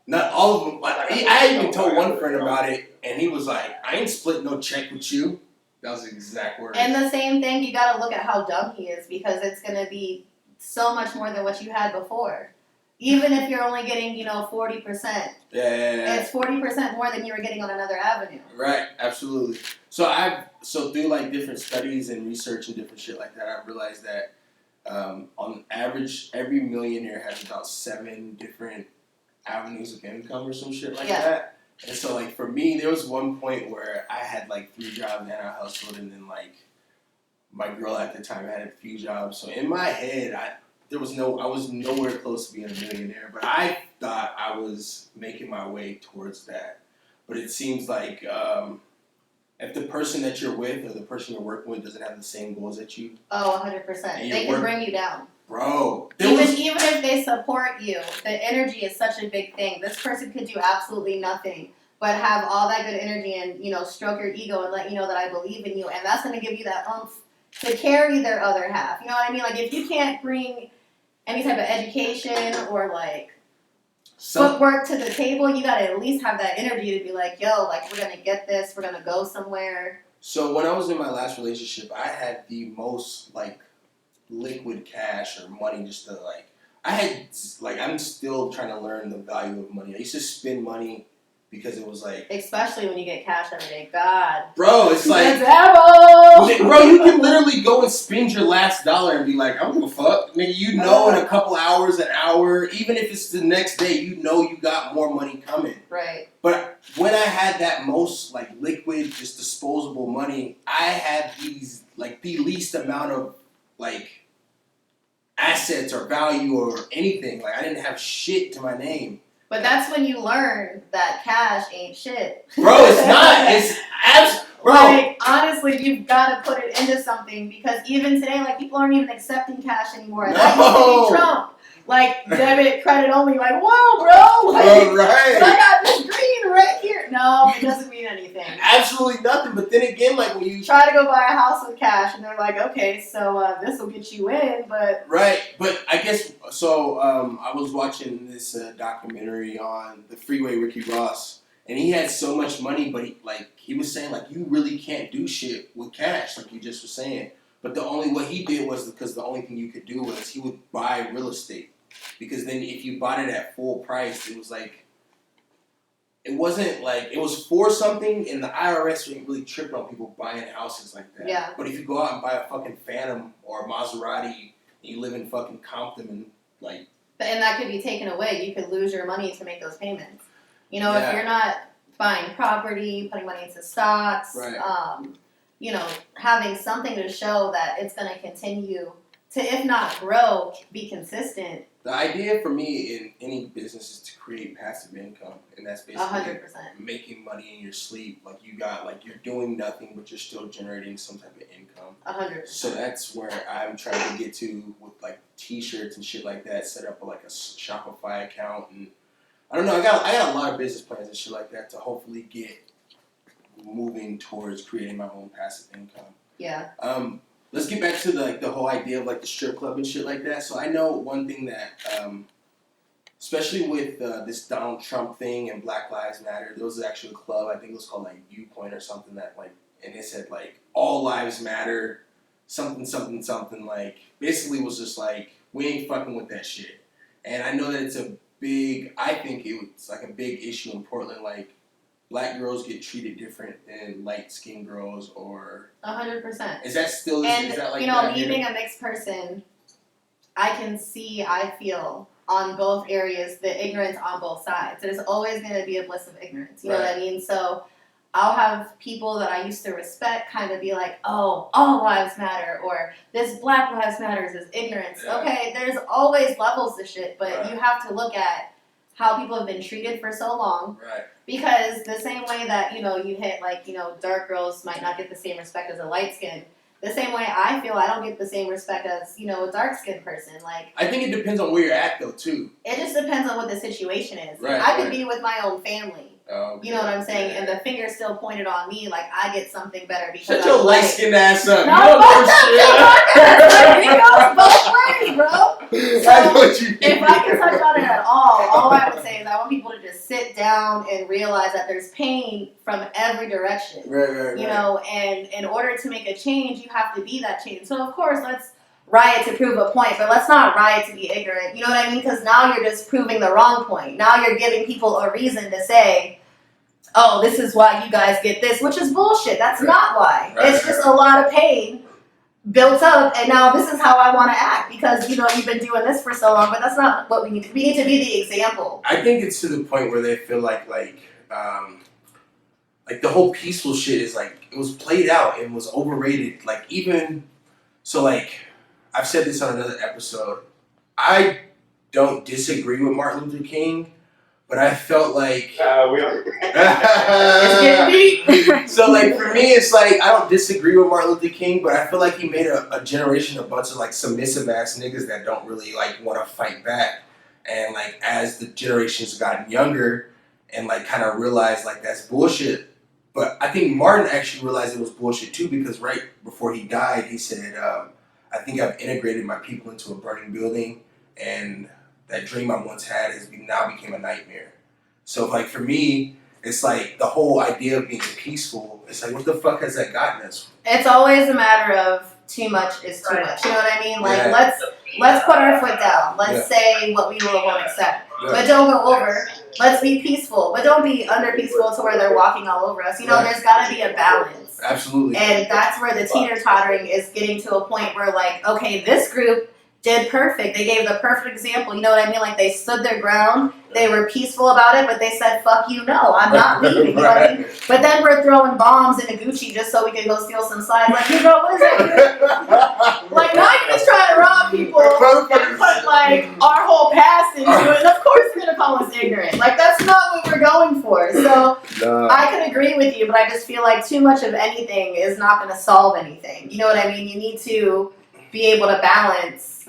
Not all of them. I even told one friend about it, and he was like, "I ain't splitting no check with you." That was the exact word. And the same thing, you got to look at how dumb he is, because it's going to be so much more than what you had before. Even if you're only getting, 40%. Yeah. It's 40% more than you were getting on another avenue. Right, absolutely. So through like different studies and research and different shit like that, I realized that on average, every millionaire has about 7 different avenues of income or some shit like that. And so like for me, there was one point where I had like 3 jobs and I hustled, and then like my girl at the time had a few jobs. So in my head, I was nowhere close to being a millionaire, but I thought I was making my way towards that. But it seems like if the person that you're with or the person you're working with doesn't have the same goals that you, 100%, they can bring you down. Bro, even if they support you, the energy is such a big thing. This person could do absolutely nothing, but have all that good energy and, you know, stroke your ego and let you know that I believe in you. And that's going to give you that oomph to carry their other half. You know what I mean? Like, if you can't bring any type of education or, like, footwork to the table, you got to at least have that energy to be like, yo, like, we're going to get this. We're going to go somewhere. So when I was in my last relationship, I had the most, like, liquid cash or money just to, like, I had, like, I'm still trying to learn the value of money. I used to spend money because it was like... Especially when you get cash every day. God. Bro, it's like... Devil! Bro, you can literally go and spend your last dollar and be like, I don't give a fuck. Nigga, you know in a couple hours, an hour, even if it's the next day, you know you got more money coming. Right. But when I had that most, like, liquid, just disposable money, I had these, like, the least amount of, like, assets or value or anything. Like, I didn't have shit to my name. But that's when you learn that cash ain't shit. Bro, it's not. It's bro. Like, honestly, you've got to put it into something because even today, like, people aren't even accepting cash anymore. No. That used to be Trump. Like, debit, credit only. Like, whoa, bro. Like, right. but I got this green right here. No, it doesn't mean anything. Absolutely nothing. But then again, like, when you try to go buy a house with cash, and they're like, okay, so this will get you in, but... Right, but I guess, so I was watching this documentary on the Freeway Ricky Ross, and he had so much money, but he was saying, like, you really can't do shit with cash, like you just were saying. But what he did was, because the only thing you could do was he would buy real estate. Because then if you bought it at full price, it was like, it wasn't like, it was for something, and the IRS ain't really tripping on people buying houses like that. Yeah. But if you go out and buy a fucking Phantom or a Maserati, and you live in fucking Compton, and like... And that could be taken away. You could lose your money to make those payments. You know, Yeah. if you're not buying property, putting money into stocks, Right. You know, having something to show that it's going to continue to, if not grow, be consistent. The idea for me in any business is to create passive income, and that's basically 100%. making money in your sleep. Like, you got, like, you're doing nothing, but you're still generating some type of income. 100%. So that's where I'm trying to get to with, like, t-shirts and shit like that. Set up like a Shopify account, and I don't know. I got a lot of business plans and shit like that to hopefully get moving towards creating my own passive income. Yeah. Let's get back to the whole idea of, like, the strip club and shit like that. So I know one thing that, especially with this Donald Trump thing and Black Lives Matter, there was actually a club, I think it was called, like, Viewpoint or something, that, like, and it said, like, all lives matter, something, something, something, like, basically was just like, we ain't fucking with that shit. And I know that it's I think it's like a big issue in Portland, like, Black girls get treated different than light-skinned girls, or... 100%. Is that still... And, is that like you know, that me here? being a mixed person, I feel on both areas, the ignorance on both sides. There's always going to be a bliss of ignorance. You know what I mean? So I'll have people that I used to respect kind of be like, oh, all lives matter, or this Black Lives Matters is ignorance. Yeah. Okay, there's always levels to shit, but you have to look at how people have been treated for so long. Right. Because the same way that, you know, you hit, like, you know, dark girls might not get the same respect as a light skin, the same way I feel I don't get the same respect as, you know, a dark skinned person. Like, I think it depends on where you're at, though, too. it just depends on what the situation is. Right, I could be with my own family. Okay. You know what I'm saying? And the finger's still pointed on me, like I get something better because Shut your light-skinned ass up. No, You don't know shit. it goes both ways, bro. I know what you mean. If I can touch on it at all I would say is I want people to just sit down and realize that there's pain from every direction. Right. You know, and in order to make a change, you have to be that change. So, of course, let's riot to prove a point, but let's not riot to be ignorant. You know what I mean? Because now you're just proving the wrong point. Now you're giving people a reason to say, oh, this is why you guys get this, which is bullshit. That's not why. It's just a lot of pain built up, and now this is how I want to act because, you know, you've been doing this for so long, but that's not what we need to. We need to be the example. I think it's to the point where they feel like the whole peaceful shit is like, it was played out and was overrated. Like, even, so, like, I've said this on another episode, I don't disagree with Martin Luther King, but I felt like... we are. It's getting deep. So, like, for me, it's like, I don't disagree with Martin Luther King, but I feel like he made a generation, a bunch of, like, submissive-ass niggas that don't really, like, want to fight back. And, like, as the generations gotten younger, and like kind of realized like that's bullshit. But I think Martin actually realized it was bullshit too, because right before he died, he said, I think I've integrated my people into a burning building, and that dream I once had has now became a nightmare. So like for me, it's like the whole idea of being peaceful, it's like, what the fuck has that gotten us? It's always a matter of too much is too much. You know what I mean? Like, Yeah. let's put our foot down. Let's say what we won't accept. Yeah. But don't go over. Let's be peaceful. But don't be under peaceful to where they're walking all over us. You know, there's got to be a balance. Absolutely. And that's where the teeter-tottering is getting to a point where, like, okay, this group did perfect. They gave the perfect example. You know what I mean? Like, they stood their ground. They were peaceful about it, but they said, fuck you, no, I'm not leaving. You know what I mean? But then we're throwing bombs in a Gucci just so we can go steal some slides. Like, you know, what is that? Like, now you're just trying to rob people and put, like, our whole past into it. And of course you're going to call us ignorant. Like, that's not what we're going for. So I can agree with you, but I just feel like too much of anything is not going to solve anything. You know what I mean? You need to be able to balance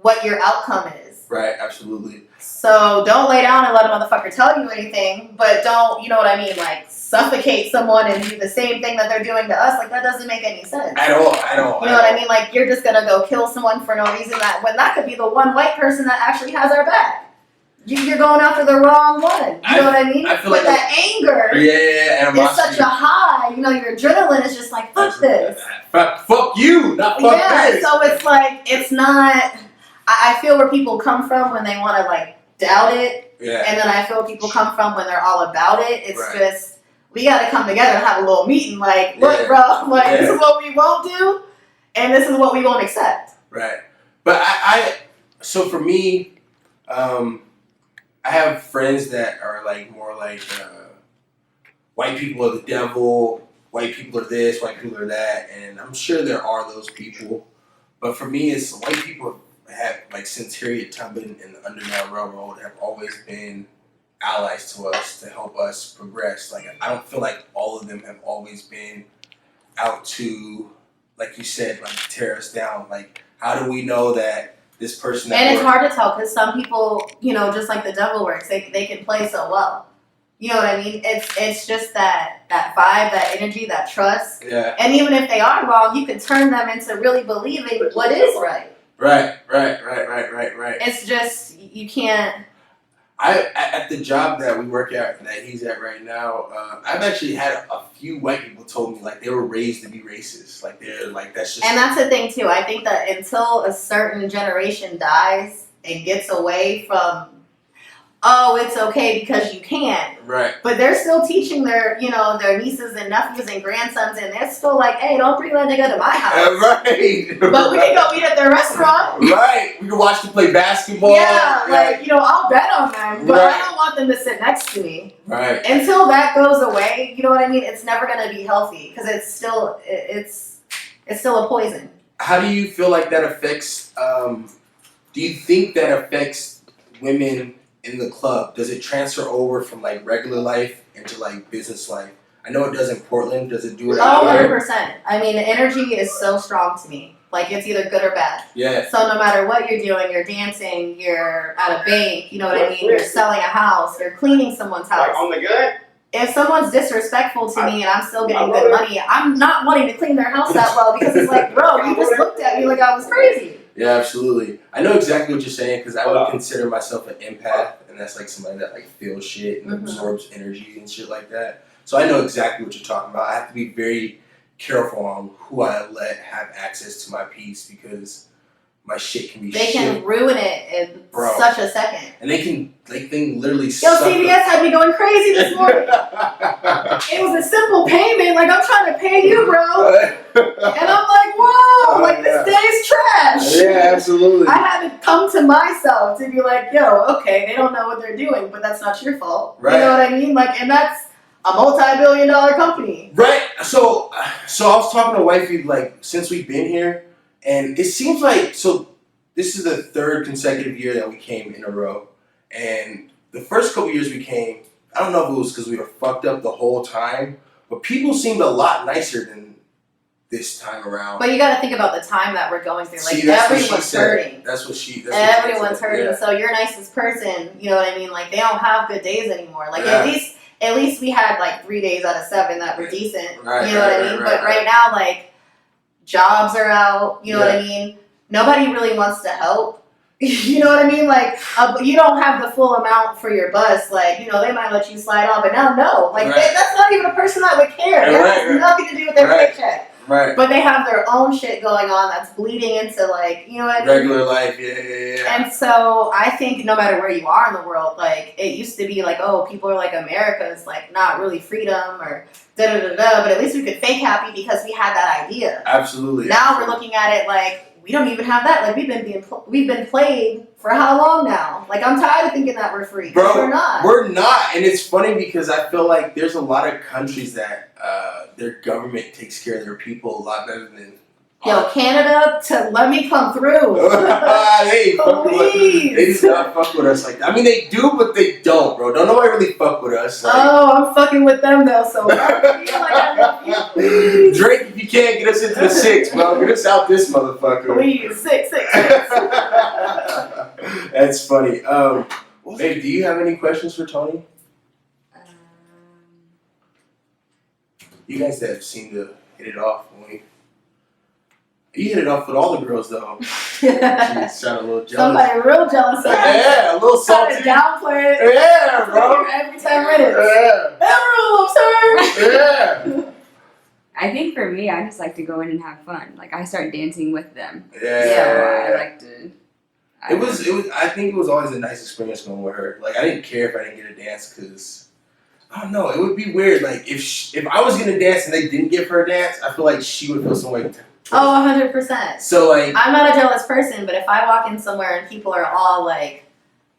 what your outcome is. Right, absolutely. So don't lay down and let a motherfucker tell you anything, but don't, you know what I mean, like suffocate someone and do the same thing that they're doing to us. Like, that doesn't make any sense. At all. You know what I mean? Like, you're just gonna go kill someone for no reason, when that could be the one white person that actually has our back. You're going after the wrong one. You know what I mean? I feel but like that anger is such a high. You know, your adrenaline is just like, fuck this. Fuck you, not fuck this. So it's like, it's not, I feel where people come from when they want to, like, doubt it. Yeah. And then I feel people come from when they're all about it. It's just, we got to come together and have a little meeting. Like, look, bro, like, this is what we won't do, and this is what we won't accept. Right. But so for me, I have friends that are like more like white people are the devil, white people are this, white people are that, and I'm sure there are those people. But for me, it's white people have, like, since Harriet Tubman and the Underground Railroad, have always been allies to us to help us progress. Like, I don't feel like all of them have always been out to, like you said, like tear us down. Like, how do we know that this person? And it's hard to tell because some people, you know, just like the devil works, they can play so well. You know what I mean? It's just that vibe, that energy, that trust. Yeah. And even if they are wrong, you can turn them into really believing what is right. Right. It's just, you can't. At the job that we work at, that he's at right now, I've actually had a few white people told me, like, they were raised to be racist. Like, they're like, that's just. And that's the thing too. I think that until a certain generation dies and gets away from, oh, it's okay because you can. Right. But they're still teaching their, you know, their nieces and nephews and grandsons, and they're still like, hey, don't bring that nigga to my house. Right. But we can go eat at their restaurant. Right. We can watch them play basketball. Yeah, like, you know, I'll bet on them, but I don't want them to sit next to me. Right. Until that goes away, you know what I mean? It's never going to be healthy because it's still a poison. How do you feel like that affects, do you think that affects women in the club? Does it transfer over from, like, regular life into, like, business life? I know it does in Portland. Does it do it out there? 100%. I mean, the energy is so strong to me. Like, it's either good or bad. Yeah. So no matter what you're doing, you're dancing, you're at a bank, you know what I mean? You're selling a house, you're cleaning someone's house. Like on the gun? If someone's disrespectful to me and I'm still getting good money, I'm not wanting to clean their house that well because it's like, bro, you just looked at me like I was crazy. Yeah, absolutely. I know exactly what you're saying because I would consider myself an empath, and that's like somebody that, like, feels shit and absorbs energy and shit like that. So I know exactly what you're talking about. I have to be very careful on who I let have access to my piece because my shit can be They shit. can ruin it in such a second. And they can literally Yo, CVS had me going crazy this morning. It was a simple payment. Like, I'm trying to pay you, bro. And I'm like, whoa, like, this day's trash. Yeah, absolutely. I had to come to myself to be like, yo, okay, they don't know what they're doing, but that's not your fault. Right. You know what I mean? Like, and that's a multi-billion-dollar company. Right. So I was talking to wifey, like, since we've been here, and it seems like, so this is the third consecutive year that we came in a row. And the first couple years we came, I don't know if it was because we were fucked up the whole time, but people seemed a lot nicer than this time around. But you got to think about the time that we're going through. Like, See, that's everyone's hurting. That's what she. Everyone's hurting. Yeah. So your nicest person, you know what I mean? Like, they don't have good days anymore. Like, at least we had like 3 days out of 7 that were decent. Right, you know what I mean? But right now, like, jobs are out. You know what I mean? Nobody really wants to help. You know what I mean? Like, you don't have the full amount for your bus. Like, you know, they might let you slide on, but now no. Like, that's not even a person that would care. It has nothing to do with their paycheck. Right. But they have their own shit going on that's bleeding into, like, you know what I mean? Regular life, yeah. And so I think no matter where you are in the world, like, it used to be like, oh, people are like, America's like not really freedom or da-da-da-da, but at least we could fake happy because we had that idea. Absolutely. Now we're looking at it like, we don't even have that. Like, we've been played for how long now? Like, I'm tired of thinking that we're free. Bro, we're not. We're not. And it's funny because I feel like there's a lot of countries that their government takes care of their people a lot better than... Yo, Canada, to let me come through. They just not fuck with us like that. I mean, they do, but they don't, bro. Don't nobody really fuck with us. Like, I'm fucking with them, though, so I feel like I love you, please. Drake, if you can't get us into the 6, bro, get us out this motherfucker. Please, 6. That's funny. Hey, do you have any questions for Toni? You guys that seem to hit it off when we... You hit it off with all the girls, though. She sounded a little jealous. Somebody real jealous. Yeah, a little salty. Downplay it. Yeah, bro. Every 10 minutes. Yeah. Everyone loves her. Yeah. I think for me, I just like to go in and have fun. Like, I start dancing with them. Yeah. So I like to. It was. I think it was always a nice experience going with her. Like, I didn't care if I didn't get a dance because I don't know. It would be weird. Like, if I was gonna dance and they didn't give her a dance, I feel like she would feel some way. Oh, 100%. So, like, I'm not a jealous person, but if I walk in somewhere and people are all like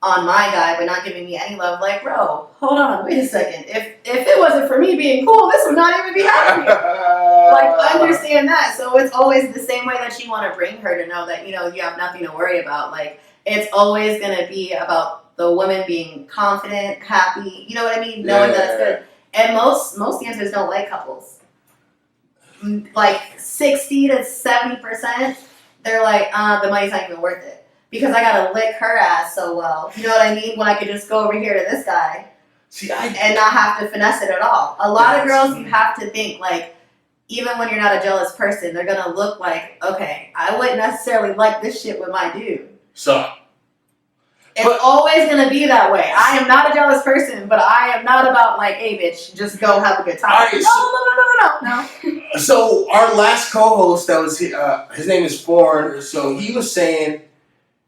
on my guy but not giving me any love, like, bro, hold on, wait a second. If it wasn't for me being cool, this would not even be happening. Like, understand that. So it's always the same way that you want to bring her to know that, you know, you have nothing to worry about. Like, it's always going to be about the woman being confident, happy, you know what I mean? Knowing that it's good. And most dancers don't like couples. Like 60 to 70%, they're like, the money's not even worth it. Because I gotta lick her ass so well. You know what I mean? When I could just go over here to this guy and not have to finesse it at all. A lot of girls, you have to think, like, even when you're not a jealous person, they're gonna look like, okay, I wouldn't necessarily like this shit with my dude. So. It's always gonna be that way. I am not a jealous person, but I am not about like, hey, bitch, just go have a good time. Right, No. So our last co-host, that was his name is Foreign. So he was saying,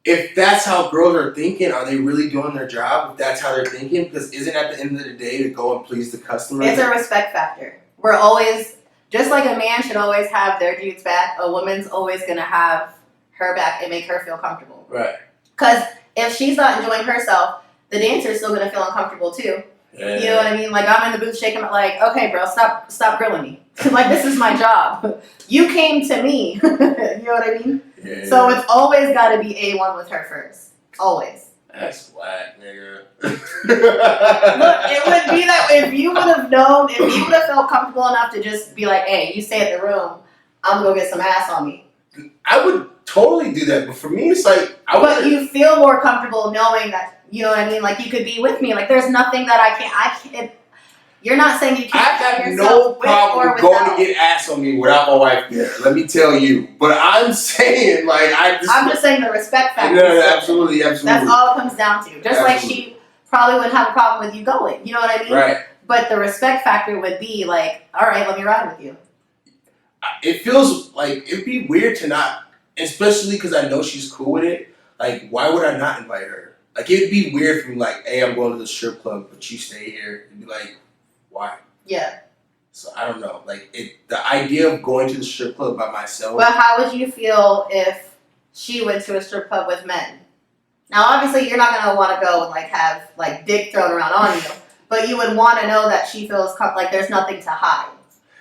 if that's how girls are thinking, are they really doing their job? If that's how they're thinking, because isn't at the end of the day to go and please the customer? It's a respect factor. We're always, just like a man should always have their dude's back, a woman's always gonna have her back and make her feel comfortable. Right. Because if she's not enjoying herself, the dancer's still gonna feel uncomfortable too. Yeah. You know what I mean? Like, I'm in the booth shaking, like, okay, bro, stop grilling me. Like, this is my job. You came to me. You know what I mean? Yeah. So it's always got to be A1 with her first. Always. That's whack, nigga. Look, it would be that if you would have known, if you would have felt comfortable enough to just be like, hey, you stay at the room, I'm going to go get some ass on me. I would totally do that, but for me, it's like... But you feel more comfortable knowing that, you know what I mean? Like, you could be with me. Like, there's nothing that I can't... You're not saying you can't... I have no problem going to get ass on me without my wife there. Let me tell you. But I'm saying, like, I'm just saying the respect factor. No, absolutely. That's all it comes down to. Just like she probably wouldn't have a problem with you going. You know what I mean? Right. But the respect factor would be like, all right, let me ride with you. It feels like it'd be weird to not, especially because I know she's cool with it. Like, why would I not invite her? Like, it'd be weird for me, like, hey, I'm going to the strip club, but you stay here. It'd be like, why? Yeah. So I don't know. Like, the idea of going to the strip club by myself. Well, how would you feel if she went to a strip club with men? Now, obviously, you're not gonna want to go and like have like dick thrown around on you, but you would want to know that she feels like there's nothing to hide.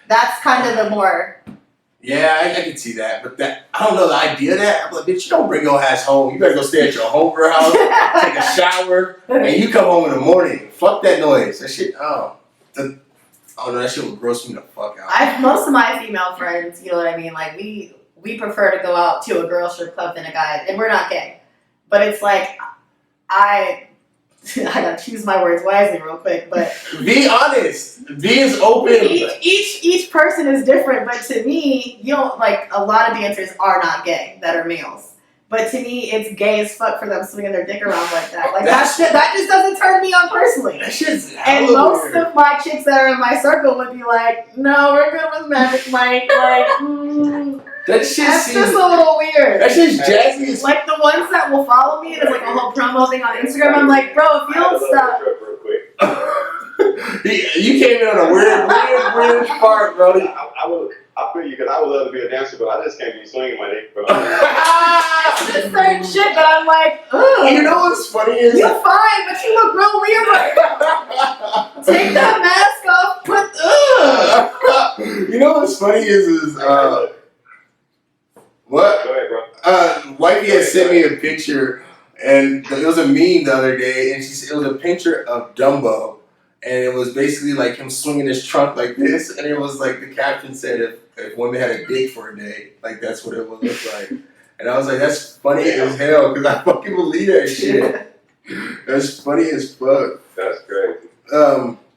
That's kind of the more. Yeah, I can see that, but I don't know the idea of that. I'm like, bitch, you don't bring your ass home. You better go stay at your homegirl house, take a shower, and you come home in the morning. Fuck that noise. That shit. Oh no, that shit would gross me the fuck out. Most of my female friends, you know what I mean? Like we prefer to go out to a girl strip club than a guy, and we're not gay. But it's like I gotta choose my words wisely real quick, but Be honest. Be as open. each person is different, but to me, you know, like a lot of dancers are not gay that are males. But to me, it's gay as fuck for them swinging their dick around like that. Like that just doesn't turn me on personally. That shit's And most of my chicks that are in my circle would be like, "No, we're good with Magic Mike." Like, that shit that's seems, just a little weird. that shit's jazzy as Like the ones that will follow me, there's like a whole promo thing on Instagram. I'm like, bro, if you don't stop. Real quick. You came in on a weird part, bro. I feel you because I would love to be a dancer, but I just can't be swinging my dick. Bro. It's just certain shit that I'm like, ugh. You know what's funny is You're fine, but you look real weird right now. Take that mask off. You know what's funny is what? Go ahead, bro. Wifey had sent me a picture, and it was a meme the other day, and it was a picture of Dumbo, and it was basically like him swinging his trunk like this, and it was like the caption said, if women had a dick for a day, like that's what it would look like. And I was like, that's funny as hell, because I fucking believe that shit. That's funny as fuck. That's crazy.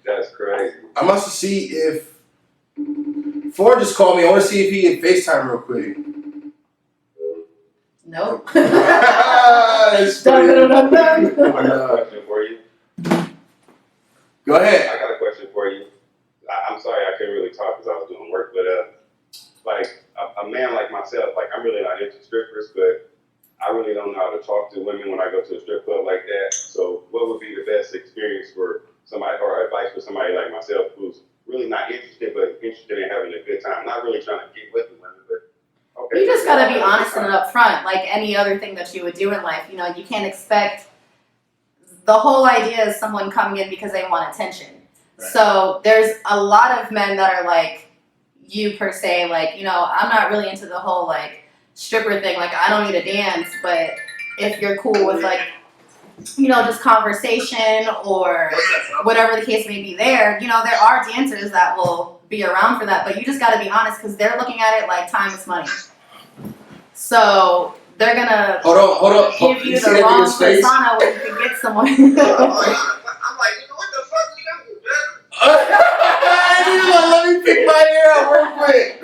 That's crazy. I must see if Ford just called me. I want to see if he can FaceTime real quick. Nope. That's funny. I got a question for you. Go ahead. I got a question for you. I'm sorry I couldn't really talk because I was doing work, but like a man like myself, like I'm really not into strippers, but I really don't know how to talk to women when I go to a strip club like that. So what would be the best experience for somebody or advice for somebody like myself who's really not interested but interested in having a good time? Not really trying to get with the women, but okay. You just gotta be honest and upfront, like any other thing that you would do in life. You know, you can't expect. The whole idea is someone coming in because they want attention. Right. So there's a lot of men that are like you per se, like, you know, I'm not really into the whole like stripper thing. Like I don't need to dance, but if you're cool with like, you know, just conversation or whatever the case may be there, you know, there are dancers that will be around for that, but you just got to be honest because they're looking at it like time is money. So they're gonna Hold on. give you see the that wrong nigga's face? persona where you can get someone. I'm like, what the fuck you Let me pick my hair out real quick.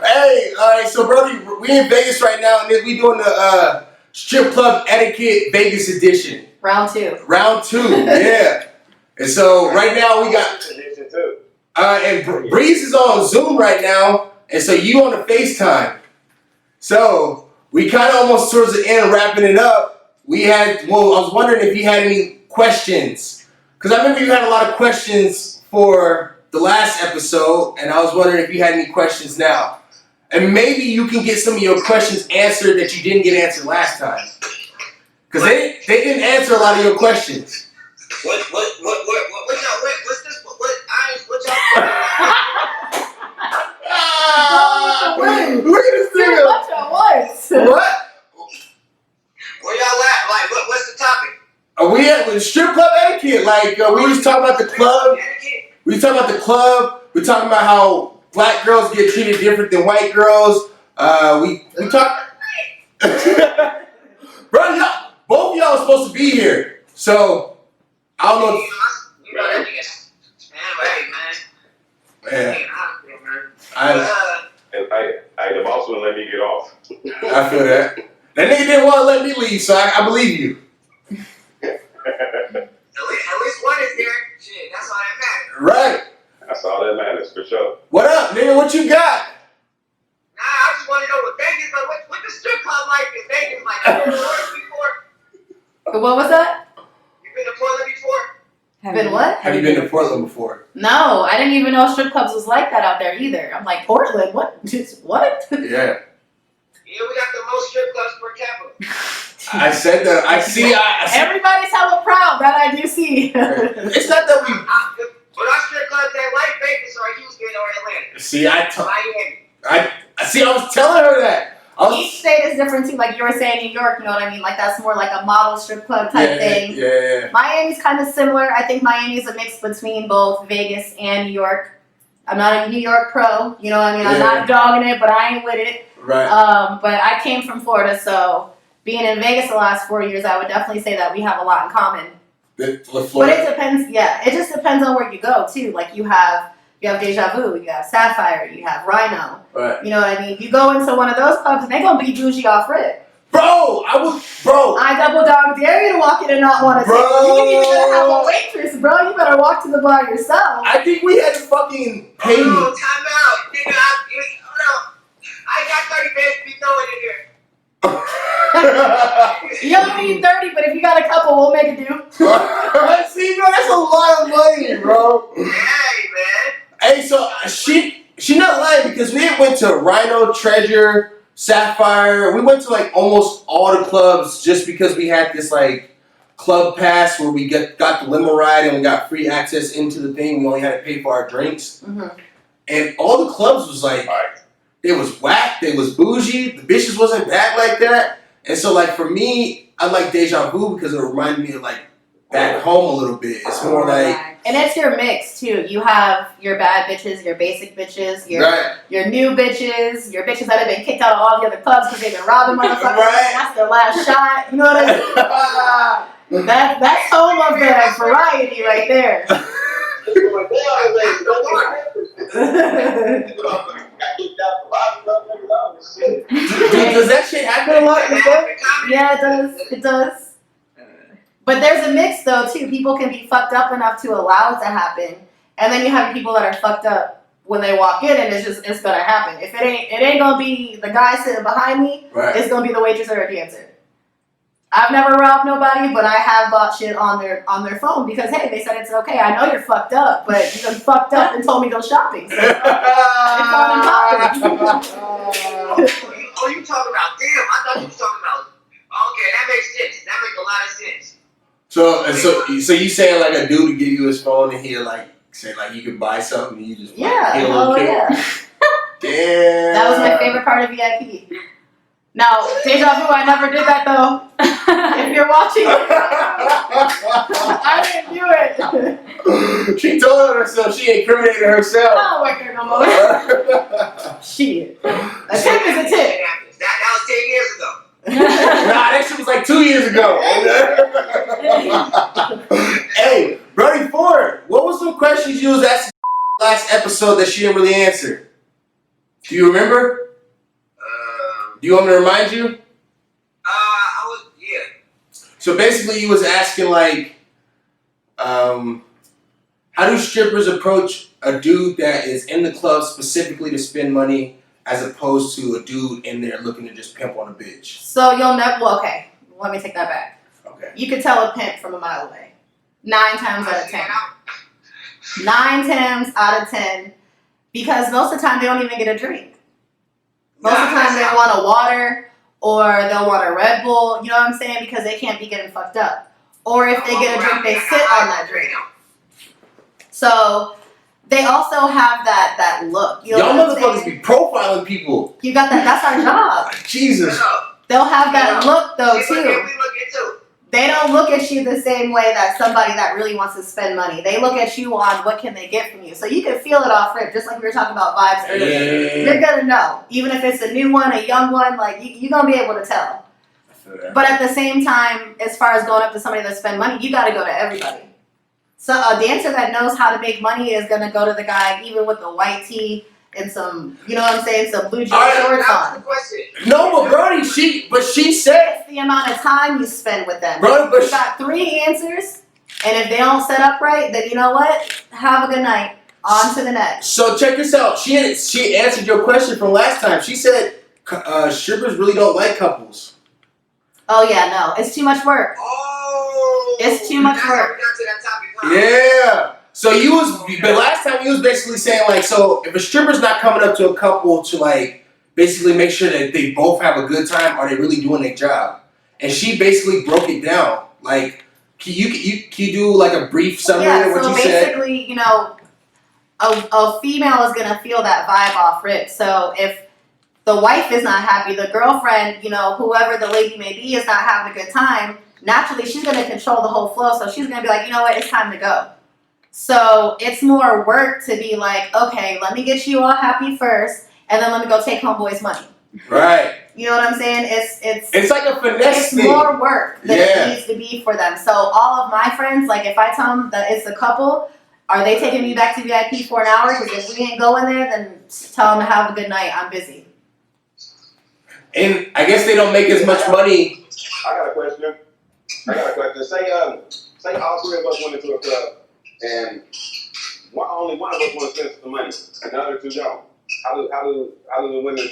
Hey, alright, so Brody, we in Vegas right now, and we doing the Strip Club Etiquette Vegas edition. Round 2. Round 2, yeah. And so right now we got and Breeze is on Zoom right now, and so you on the FaceTime. So we kind of almost towards the end wrapping it up. I was wondering if you had any questions. Because I remember you had a lot of questions for the last episode, and I was wondering if you had any questions now. And maybe you can get some of your questions answered that you didn't get answered last time. Because they didn't answer a lot of your questions. What's this? What Look at this thing. What? Where y'all at? Like, what's the topic? We at with strip club etiquette. Like we was talking about the club. We talking about the club. We talking about how black girls get treated different than white girls. We talk. Bro, both of y'all are supposed to be here. So I don't know. Man, The boss wouldn't let me get off. I feel that. That nigga didn't want to let me leave, so I believe you. At least one is here. Shit, that's all that matters. Right. That's all that matters for sure. What up, nigga? What you got? Nah, I just want to know what Vegas, but what the strip club like in Vegas? Like, you been to Portland before? What was that? You been to Portland before? Been what? Have you been to Portland before? No, I didn't even know strip clubs was like that out there either. I'm like, Portland? What? Just what? Yeah. Yeah, we got the most strip clubs per capita. I said that. I see. Everybody's hella proud that I do see. It's not that we. But our strip clubs that like Vegas or Houston or Atlanta. See, Miami. I was telling her that. Each state is different too. Like you were saying, New York, you know what I mean? Like that's more like a model strip club type thing. Yeah. Miami's kind of similar. I think Miami's a mix between both Vegas and New York. I'm not a New York pro. You know what I mean? I'm Yeah. not dogging it, but I ain't with it. Right. But I came from Florida, so being in Vegas the last 4 years, I would definitely say that we have a lot in common. But it depends. Yeah, it just depends on where you go too. Like you have Déjà Vu, you have Sapphire, you have Rhino. Right. You know what I mean? You go into one of those clubs and they gonna be bougie off rip. Bro, I double dog dare you to walk in and not want to take it. You ain't even gonna have a waitress, bro. You better walk to the bar yourself. I think we had to fucking pay me. Oh, time out. Nigga, hold on. I got 30 bands to be throwing in here. You don't need 30, but if you got a couple, we'll make it do. See, bro, that's a lot of money, bro. Hey, man. Hey, so she not lying because we went to Rhino, Treasure, Sapphire. We went to like almost all the clubs just because we had this like club pass where we got the limo ride and we got free access into the thing. We only had to pay for our drinks. Mm-hmm. And all the clubs was like, they was whack, they was bougie, the bitches wasn't bad like that. And so like for me, I like Déjà Vu because it reminded me of like back home a little bit. It's more like... And it's your mix too. You have your bad bitches, your basic bitches, your new bitches, your bitches that have been kicked out of all the other clubs because they've been robbing motherfuckers. Right. That's their last shot. You know what I mean? That's home of the variety right there. Dude, does that shit happen a lot? Yeah, it does. It does. But there's a mix though too. People can be fucked up enough to allow it to happen, and then you have people that are fucked up when they walk in, and it's gonna happen. If it ain't gonna be the guy sitting behind me. Right. It's gonna be the waitress or a dancer. I've never robbed nobody, but I have bought shit on their phone because hey, they said it's okay. I know you're fucked up, but you done fucked up and told me go shopping. So it's on Oh, you talking about? Damn, I thought you was talking about. Okay, that makes sense. That makes a lot of sense. So you saying like a dude to give you his phone and he'll like say like you can buy something and you just yeah, get a little kick? yeah. Damn. That was my favorite part of VIP. Now, Déjà Vu, I never did that though. If you're watching, I didn't do it. She told herself she incriminated herself. I don't work there no more. Shit. A tip is a tip. That was 10 years ago. Nah, that shit was like 2 years ago. Hey, Brody Ford, what was some questions you was asking last episode that she didn't really answer? Do you remember? Do you want me to remind you? I was, yeah. So basically you was asking like, how do strippers approach a dude that is in the club specifically to spend money as opposed to a dude in there looking to just pimp on a bitch? So you'll never, well, okay, let me take that back. Okay. You could tell a pimp from a mile away. 9 times out of 10. 9 times out of 10. Because most of the time they don't even get a drink. Most of the time they want a water or they'll want a Red Bull, you know what I'm saying? Because they can't be getting fucked up. Or if they get a drink, they sit on that drink. So they also have that look. You know Y'all motherfuckers be profiling people. You got that, that's our job. Jesus. They'll have that look though We too. look at too. They don't look at you the same way that somebody that really wants to spend money. They look at you on what can they get from you. So you can feel it off rip, just like we were talking about vibes earlier. Yeah. You're gonna know. Even if it's a new one, a young one, like you're gonna be able to tell. But at the same time, as far as going up to somebody that spend money, you gotta go to everybody. So a dancer that knows how to make money is gonna go to the guy even with the white tee and some, you know what I'm saying, some blue jean shorts on. No, but Brody, she said It's the amount of time you spend with them. Brody, but You got 3 answers, and if they don't set up right, then you know what? Have a good night. On to the next. So check this out. She answered your question from last time. She said strippers really don't like couples. Oh yeah, no, it's too much work. Oh, It's too much that's work. how we got to that topic, huh? Yeah. So but last time you was basically saying like, so if a stripper's not coming up to a couple to like basically make sure that they both have a good time, are they really doing their job? And she basically broke it down. Like, can you do like a brief summary of what you said? So basically, you know, a female is gonna feel that vibe off rip. So if the wife is not happy, the girlfriend, you know, whoever the lady may be is not having a good time, naturally she's gonna control the whole flow. So she's gonna be like, you know what, it's time to go. So it's more work to be like, okay, let me get you all happy first, and then let me go take homeboy's money. Right. You know what I'm saying? It's like a finesse it's thing. more work than Yeah. it needs to be for them. So all of my friends, like if I tell them that it's a couple, are they taking me back to VIP for an hour? Because if we ain't going there, then tell them to have a good night. I'm busy. And I guess they don't make as much money. I got a question. Say all three of us went into a club and only one of us wants to spend the money and the other two don't. How do the women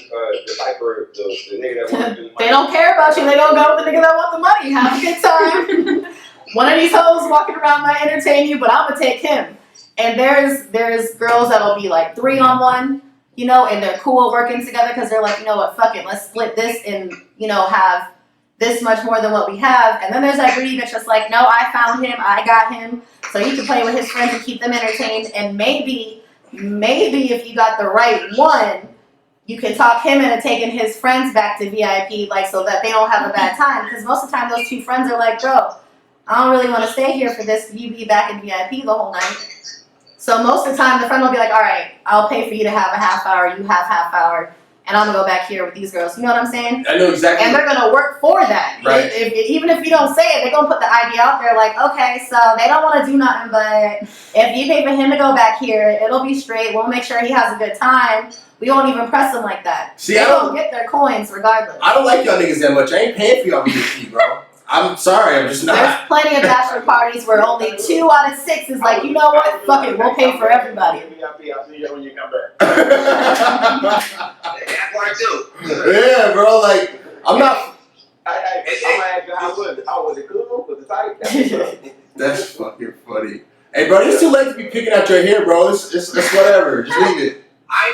decipher the nigga that wants to spend the money? They don't care about you. They gonna go with the nigga that want the money. Have a good time. One of these hoes walking around might entertain you, but I'm gonna take him. And there's girls that'll be like 3-on-1, you know, and they're cool working together because they're like, you know what, fuck it, let's split this and, you know, have this much more than what we have. And then there's that greedy bitch that's like, no, I found him, I got him, so he can play with his friends and keep them entertained. And maybe if you got the right one, you can talk him into taking his friends back to VIP, like, so that they don't have a bad time. Because most of the time, those two friends are like, bro, I don't really want to stay here for this. You be back in VIP the whole night. So most of the time, the friend will be like, all right, I'll pay for you to have a half hour, you have half hour, and I'm going to go back here with these girls. You know what I'm saying? I know exactly. And they're going to work for that. Right. Even if you don't say it, they're going to put the idea out there like, okay, so they don't want to do nothing, but if you pay for him to go back here, it'll be straight. We'll make sure he has a good time. We won't even press them like that. See, they I don't get their coins regardless. I don't like y'all niggas that much. I ain't paying for y'all VIP, bro. I'm sorry, I'm just There's not. plenty of bachelor parties where only 2 out of 6 is like, you know what? Fuck it, we'll pay for everybody. I'll see you when you come back. That part too. Yeah, bro. Like I'm not. I'm gonna ask you how was it good? Was it tight? That's fucking funny. Hey, bro, it's too late to be picking out your hair, bro. It's whatever. Just leave it. I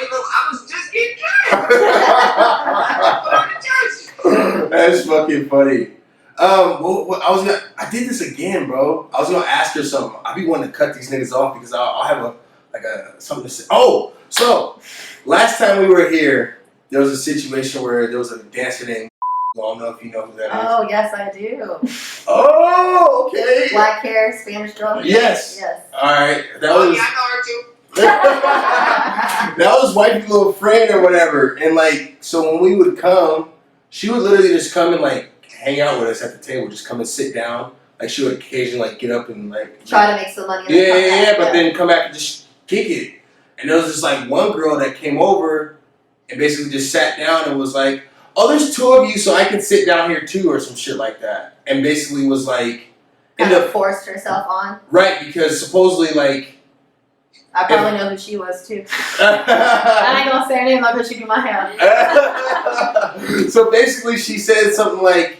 was just getting dressed. Put on the jersey. That's fucking funny. I did this again, bro. I was gonna ask her something. I be wanting to cut these niggas off because I'll have something to say. Oh, so last time we were here, there was a situation where there was a dancer named. I don't know if you know who that is. Oh, yes, I do. Oh, okay. Black hair, Spanish girl. Yes. Yes. All right. That Oh, was. yeah, I know her too. That was wifey's little friend or whatever, and like, so when we would come, she would literally just come and like hang out with us at the table, just come and sit down. Like she would occasionally like get up and like Try to make some money. And yeah, but then come back and just kick it. And there was just like one girl that came over and basically just sat down and was like, "Oh, there's 2 of you, so I can sit down here too," or some shit like that. And basically was like, kind of forced herself on. Right, because supposedly like. I probably know who she was too. I ain't gonna say her name like because she do my hair. So basically, she said something like,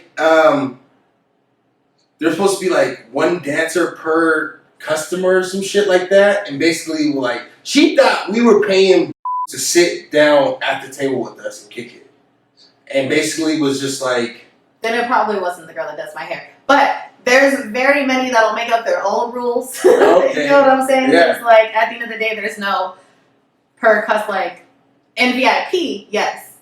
"There's supposed to be like 1 dancer per customer or some shit like that," and basically, like, she thought we were paying to sit down at the table with us and kick it, and basically was just like. Then it probably wasn't the girl that does my hair, but. There's very many that'll make up their own rules. Okay. You know what I'm saying? Yeah. It's like at the end of the day, there's no per cuss like in VIP, yes.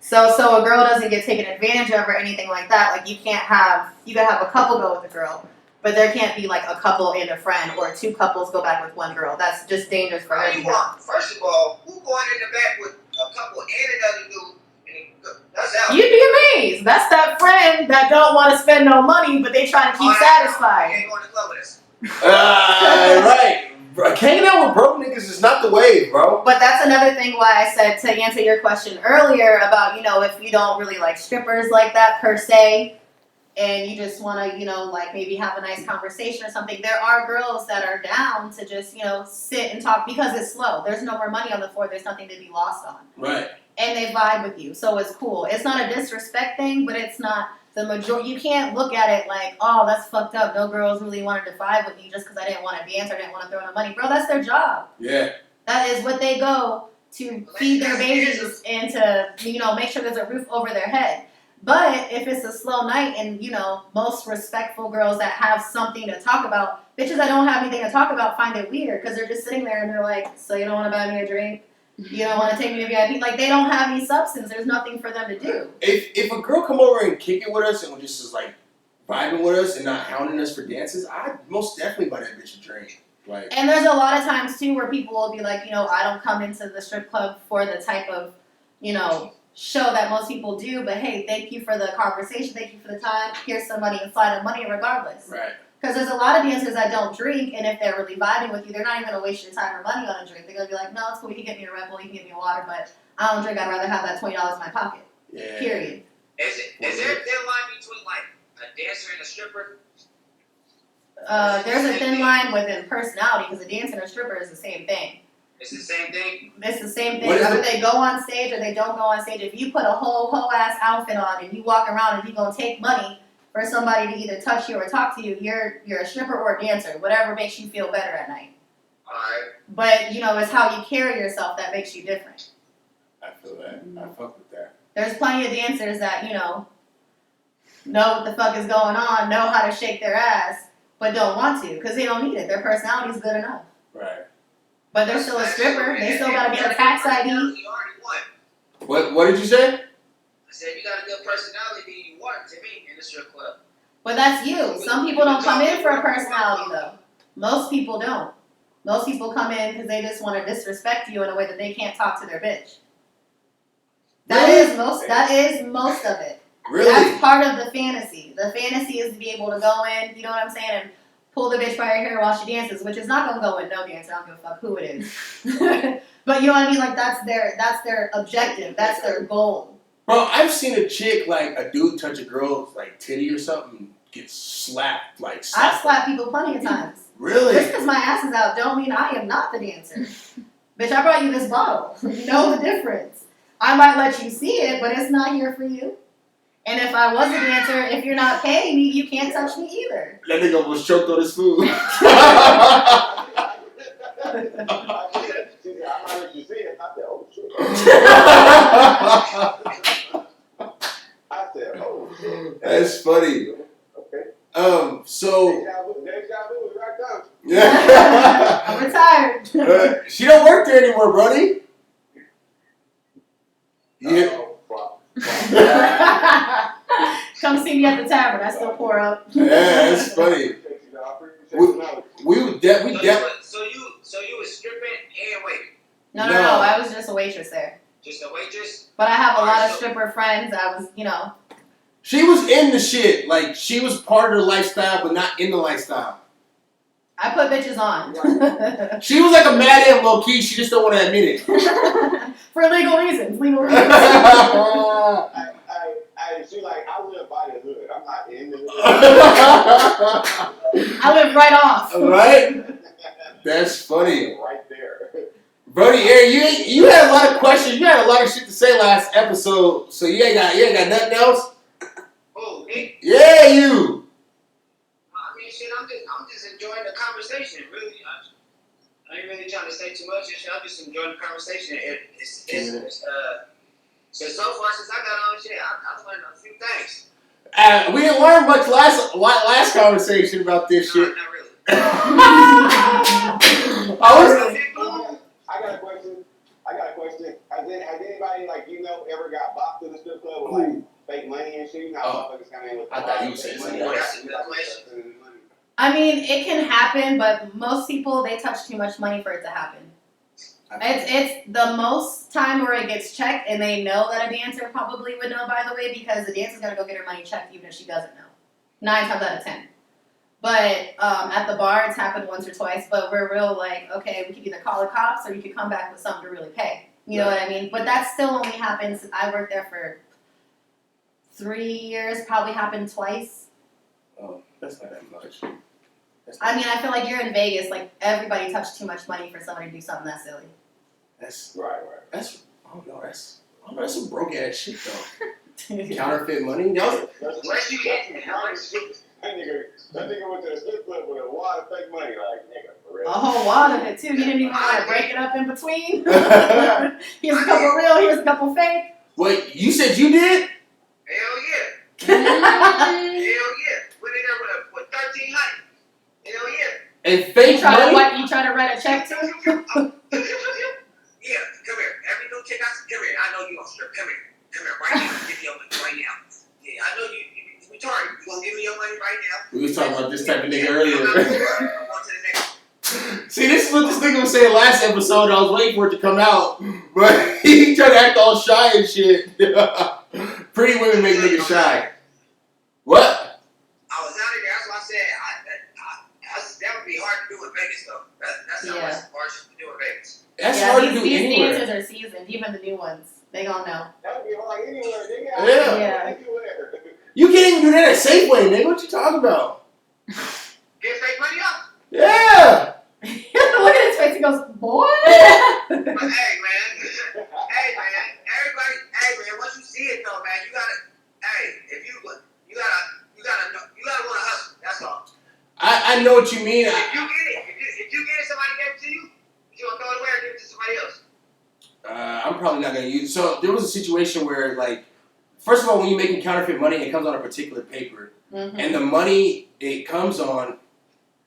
So a girl doesn't get taken advantage of or anything like that. Like you can have a couple go with a girl, but there can't be like a couple and a friend or 2 couples go back with 1 girl. That's just dangerous for everyone. First of all, who going in the back with a couple and another dude? That's out. You'd be amazed. That's that friend that don't want to spend no money, but they trying to keep satisfied. You ain't going to club with us. Right. Hanging out with broke niggas is not the way, bro. But that's another thing why I said to answer your question earlier about, you know, if you don't really like strippers like that per se, and you just want to, you know, like maybe have a nice conversation or something, there are girls that are down to just, you know, sit and talk because it's slow. There's no more money on the floor. There's nothing to be lost on. Right. And they vibe with you. So it's cool. It's not a disrespect thing, but it's not the majority. You can't look at it like, oh, that's fucked up. No girls really wanted to vibe with me just because I didn't want to dance or didn't want to throw no money. Bro, that's their job. Yeah. That is what they go to feed their babies and to, you know, make sure there's a roof over their head. But if it's a slow night and, you know, most respectful girls that have something to talk about, bitches that don't have anything to talk about find it weird because they're just sitting there and they're like, so you don't want to buy me a drink? You don't want to take me to VIP? Like, they don't have any substance. There's nothing for them to do. If a girl come over and kick it with us and just is like vibing with us and not hounding us for dances, I'd most definitely buy that bitch a drink. Like, And there's a lot of times too where people will be like, I don't come into the strip club for the type of, show that most people do. But hey, thank you for the conversation. Thank you for the time. Here's some money and slide of money regardless. right. Because there's a lot of dancers that don't drink, and if they're really vibing with you, they're not even going to waste your time or money on a drink. They're going to be like, no, it's cool. You can get me a Red Bull, you can get me a water, but I don't drink. I'd rather have that $20 in my pocket. Yeah. Period. Is there a thin line between like a dancer and a stripper? There's a thin line within personality because a dancer and a stripper is the same thing. It's the same thing. It's the same thing. What is Whether the- they go on stage or they don't go on stage, if you put a whole ass outfit on and you walk around and you're gonna take money for somebody to either touch you or talk to you, you're a stripper or a dancer, whatever makes you feel better at night. Alright. But it's how you carry yourself that makes you different. I feel that. I fuck with that. There's plenty of dancers that know what the fuck is going on, know how to shake their ass, but don't want to because they don't need it. Their personality's good enough. Right. But they're still a stripper. They still gotta be a tax ID. You already won. What did you say? I said you got a good personality. You won to me in the strip club. But that's you. Some people don't come in for a personality though. Most people don't. Most people come in because they just want to disrespect you in a way that they can't talk to their bitch. That is most of it. Really? That's part of the fantasy. The fantasy is to be able to go in, you know what I'm saying, and pull the bitch by her hair while she dances, which is not gonna go with no dancer. I don't give a fuck who it is. But you know what I mean? Like that's their objective. That's their goal. Bro, I've seen a chick, like a dude touch a girl's like titty or something, get slapped, like I've slapped people plenty of times. Really? Just because my ass is out don't mean I am not the dancer. Bitch, I brought you this bottle. Know the difference. I might let you see it, but it's not here for you. And if I was a dancer, if you're not paying me, you can't touch me either. That nigga was choked on his food. She said, I might let you see it. I said, oh shit. I said, oh shit. That's funny. Okay. So. Deja vu, right down. Yeah. I'm retired. She don't work there anymore, Brody. Yeah. Oh, fuck. Come see me at the tavern. I still pour up. Yeah, that's funny. We So you was stripping and waiting. No, I was just a waitress there. Just a waitress. But I have a lot of stripper friends. I was, She was in the shit. Like, she was part of the lifestyle, but not in the lifestyle. I put bitches on. She was like a madam low key. She just don't want to admit it. For legal reasons. She like, I live by the hood. I'm not in the hood. I live right off. Right? That's funny. Right there. Brody, Aaron, you had a lot of questions. You had a lot of shit to say last episode. So you ain't got nothing else? Oh, me? Yeah, you. I mean, shit. I'm just enjoying the conversation. Really, I ain't really trying to say too much. And shit. I'm just enjoying the conversation. So far since I got on shit, I've learned a few things. We didn't learn much last conversation about this shit. Not really. I got a question. Has anybody, like, ever got bopped to the strip club with, like, fake money and shit? You know how motherfuckers come in with I thought you said something else. That's a good question. I mean, it can happen, but most people, they touch too much money for it to happen. It's the most time where it gets checked, and they know that a dancer probably would know, by the way, because the dancer's going to go get her money checked even if she doesn't know. 9 times out of 10. But at the bar, it's happened once or twice, but we're real like, okay, we could either call the cops or you could come back with something to really pay. You know what I mean? But that still only happens, I worked there for 3 years, probably happened twice. Oh, that's not that much. I mean, I feel like you're in Vegas, like everybody touched too much money for somebody to do something that silly. That's Right. that's some broke ass shit though. Counterfeit money. Y'all, Unless you get how much. That nigga went to the strip club with a wad of fake money, like, nigga, for real. A whole wad of it too. You didn't even want to break it up in between. Here's a couple real, here's a couple fake. wait, you said you did? Hell yeah. Hell yeah. Went in there with 1,300. Hell yeah. And fake You try money? to write a check too? Yeah, come here. Every new chick I see, come here. I know you on strip. Come here right now. Give me your money right now. Yeah, I know you retarded. You gonna give me your money right now? We was talking about this type of nigga earlier. I'm on to the next one. gonna say last episode. I was waiting for it to come out, but he tried to act all shy and shit. Pretty women make niggas shy. What? I was out of there. That's why I said that would be hard to do in Vegas, though. That's how much hard to do in Vegas. That's hard to do these anywhere. dancers are seasoned, even the new ones. They gonna know. That would be hard anywhere, nigga. Yeah. Anywhere. You can't even do that at Safeway, nigga. What you talking about? Get fake money up. Yeah. Look at his face. He goes, boy. But hey, man. Everybody, once you see it, though, man, you gotta want to hustle. That's all. I know what you mean. If you get it, somebody gave it to you, you gonna throw it away or give it to somebody else. I'm probably not gonna use. So there was a situation where, like, first of all, when you're making counterfeit money, it comes on a particular paper, and the money it comes on,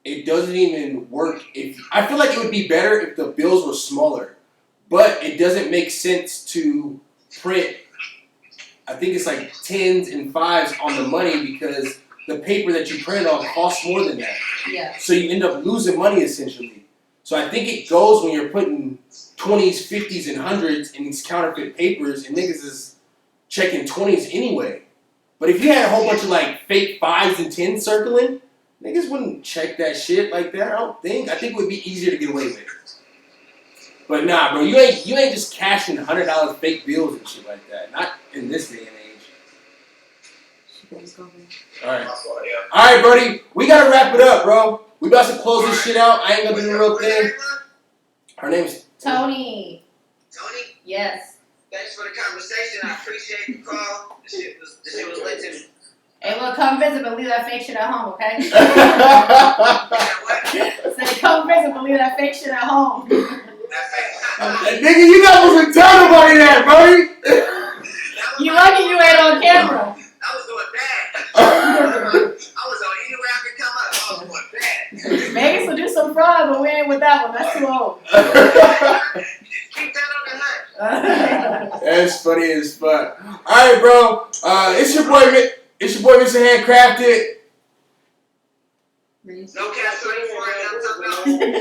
it doesn't even work. I feel like it would be better if the bills were smaller, but it doesn't make sense to print. I think it's like 10s and 5s on the money because the paper that you print on costs more than that. Yeah. So you end up losing money essentially. So I think it goes when you're putting 20s, 50s, and 100s in these counterfeit papers, and niggas is checking 20s anyway. But if you had a whole bunch of like fake 5s and 10s circling, niggas wouldn't check that shit like that. I don't think. I think it would be easier to get away with. But nah, bro, you ain't just cashing $100 fake bills and shit like that. Not in this day and age. All right. All right, Brody. We gotta wrap it up, bro. We about to close this shit out. I ain't gonna do the real thing. Her name's Toni. Tony, Yes. thanks for the conversation. I appreciate the call. This shit was lit to me. Hey, look, come visit, but leave that fake shit at home, okay? You know what? Say, come visit, but leave that fake shit at home. Nigga, you got to tell nobody that, Brody. You lucky you ain't on camera. I was doing bad. I was on any way I could come up. I was doing bad. Vegas will do some fraud, but we ain't with that one. That's too old. Keep that on the hunt. That's funny as fuck. All right, bro. It's your boy, Mr. HandCrafted. No cash 24.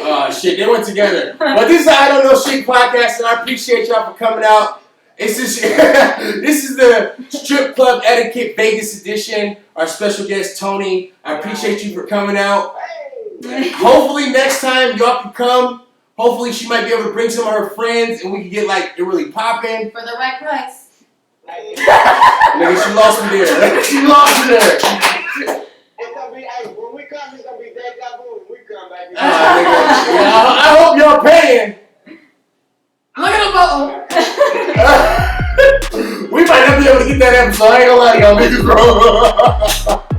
Oh shit, they went together. But this is the I Don't Know Shit podcast, and I appreciate y'all for coming out. This is the Strip Club Etiquette Vegas edition. Our special guest Toni. I appreciate you for coming out. Hopefully next time y'all can come. Hopefully she might be able to bring some of her friends, and we can get like it really popping. For the right price. Nigga, she lost me there. She lost me there. It's gonna be, hey, when we come, it's gonna be Déjà Vu when we come back. Nigga. Yeah, I hope y'all paying. Look at the bottle. We might not be able to get that episode. I ain't gonna lie to y'all niggas, bro.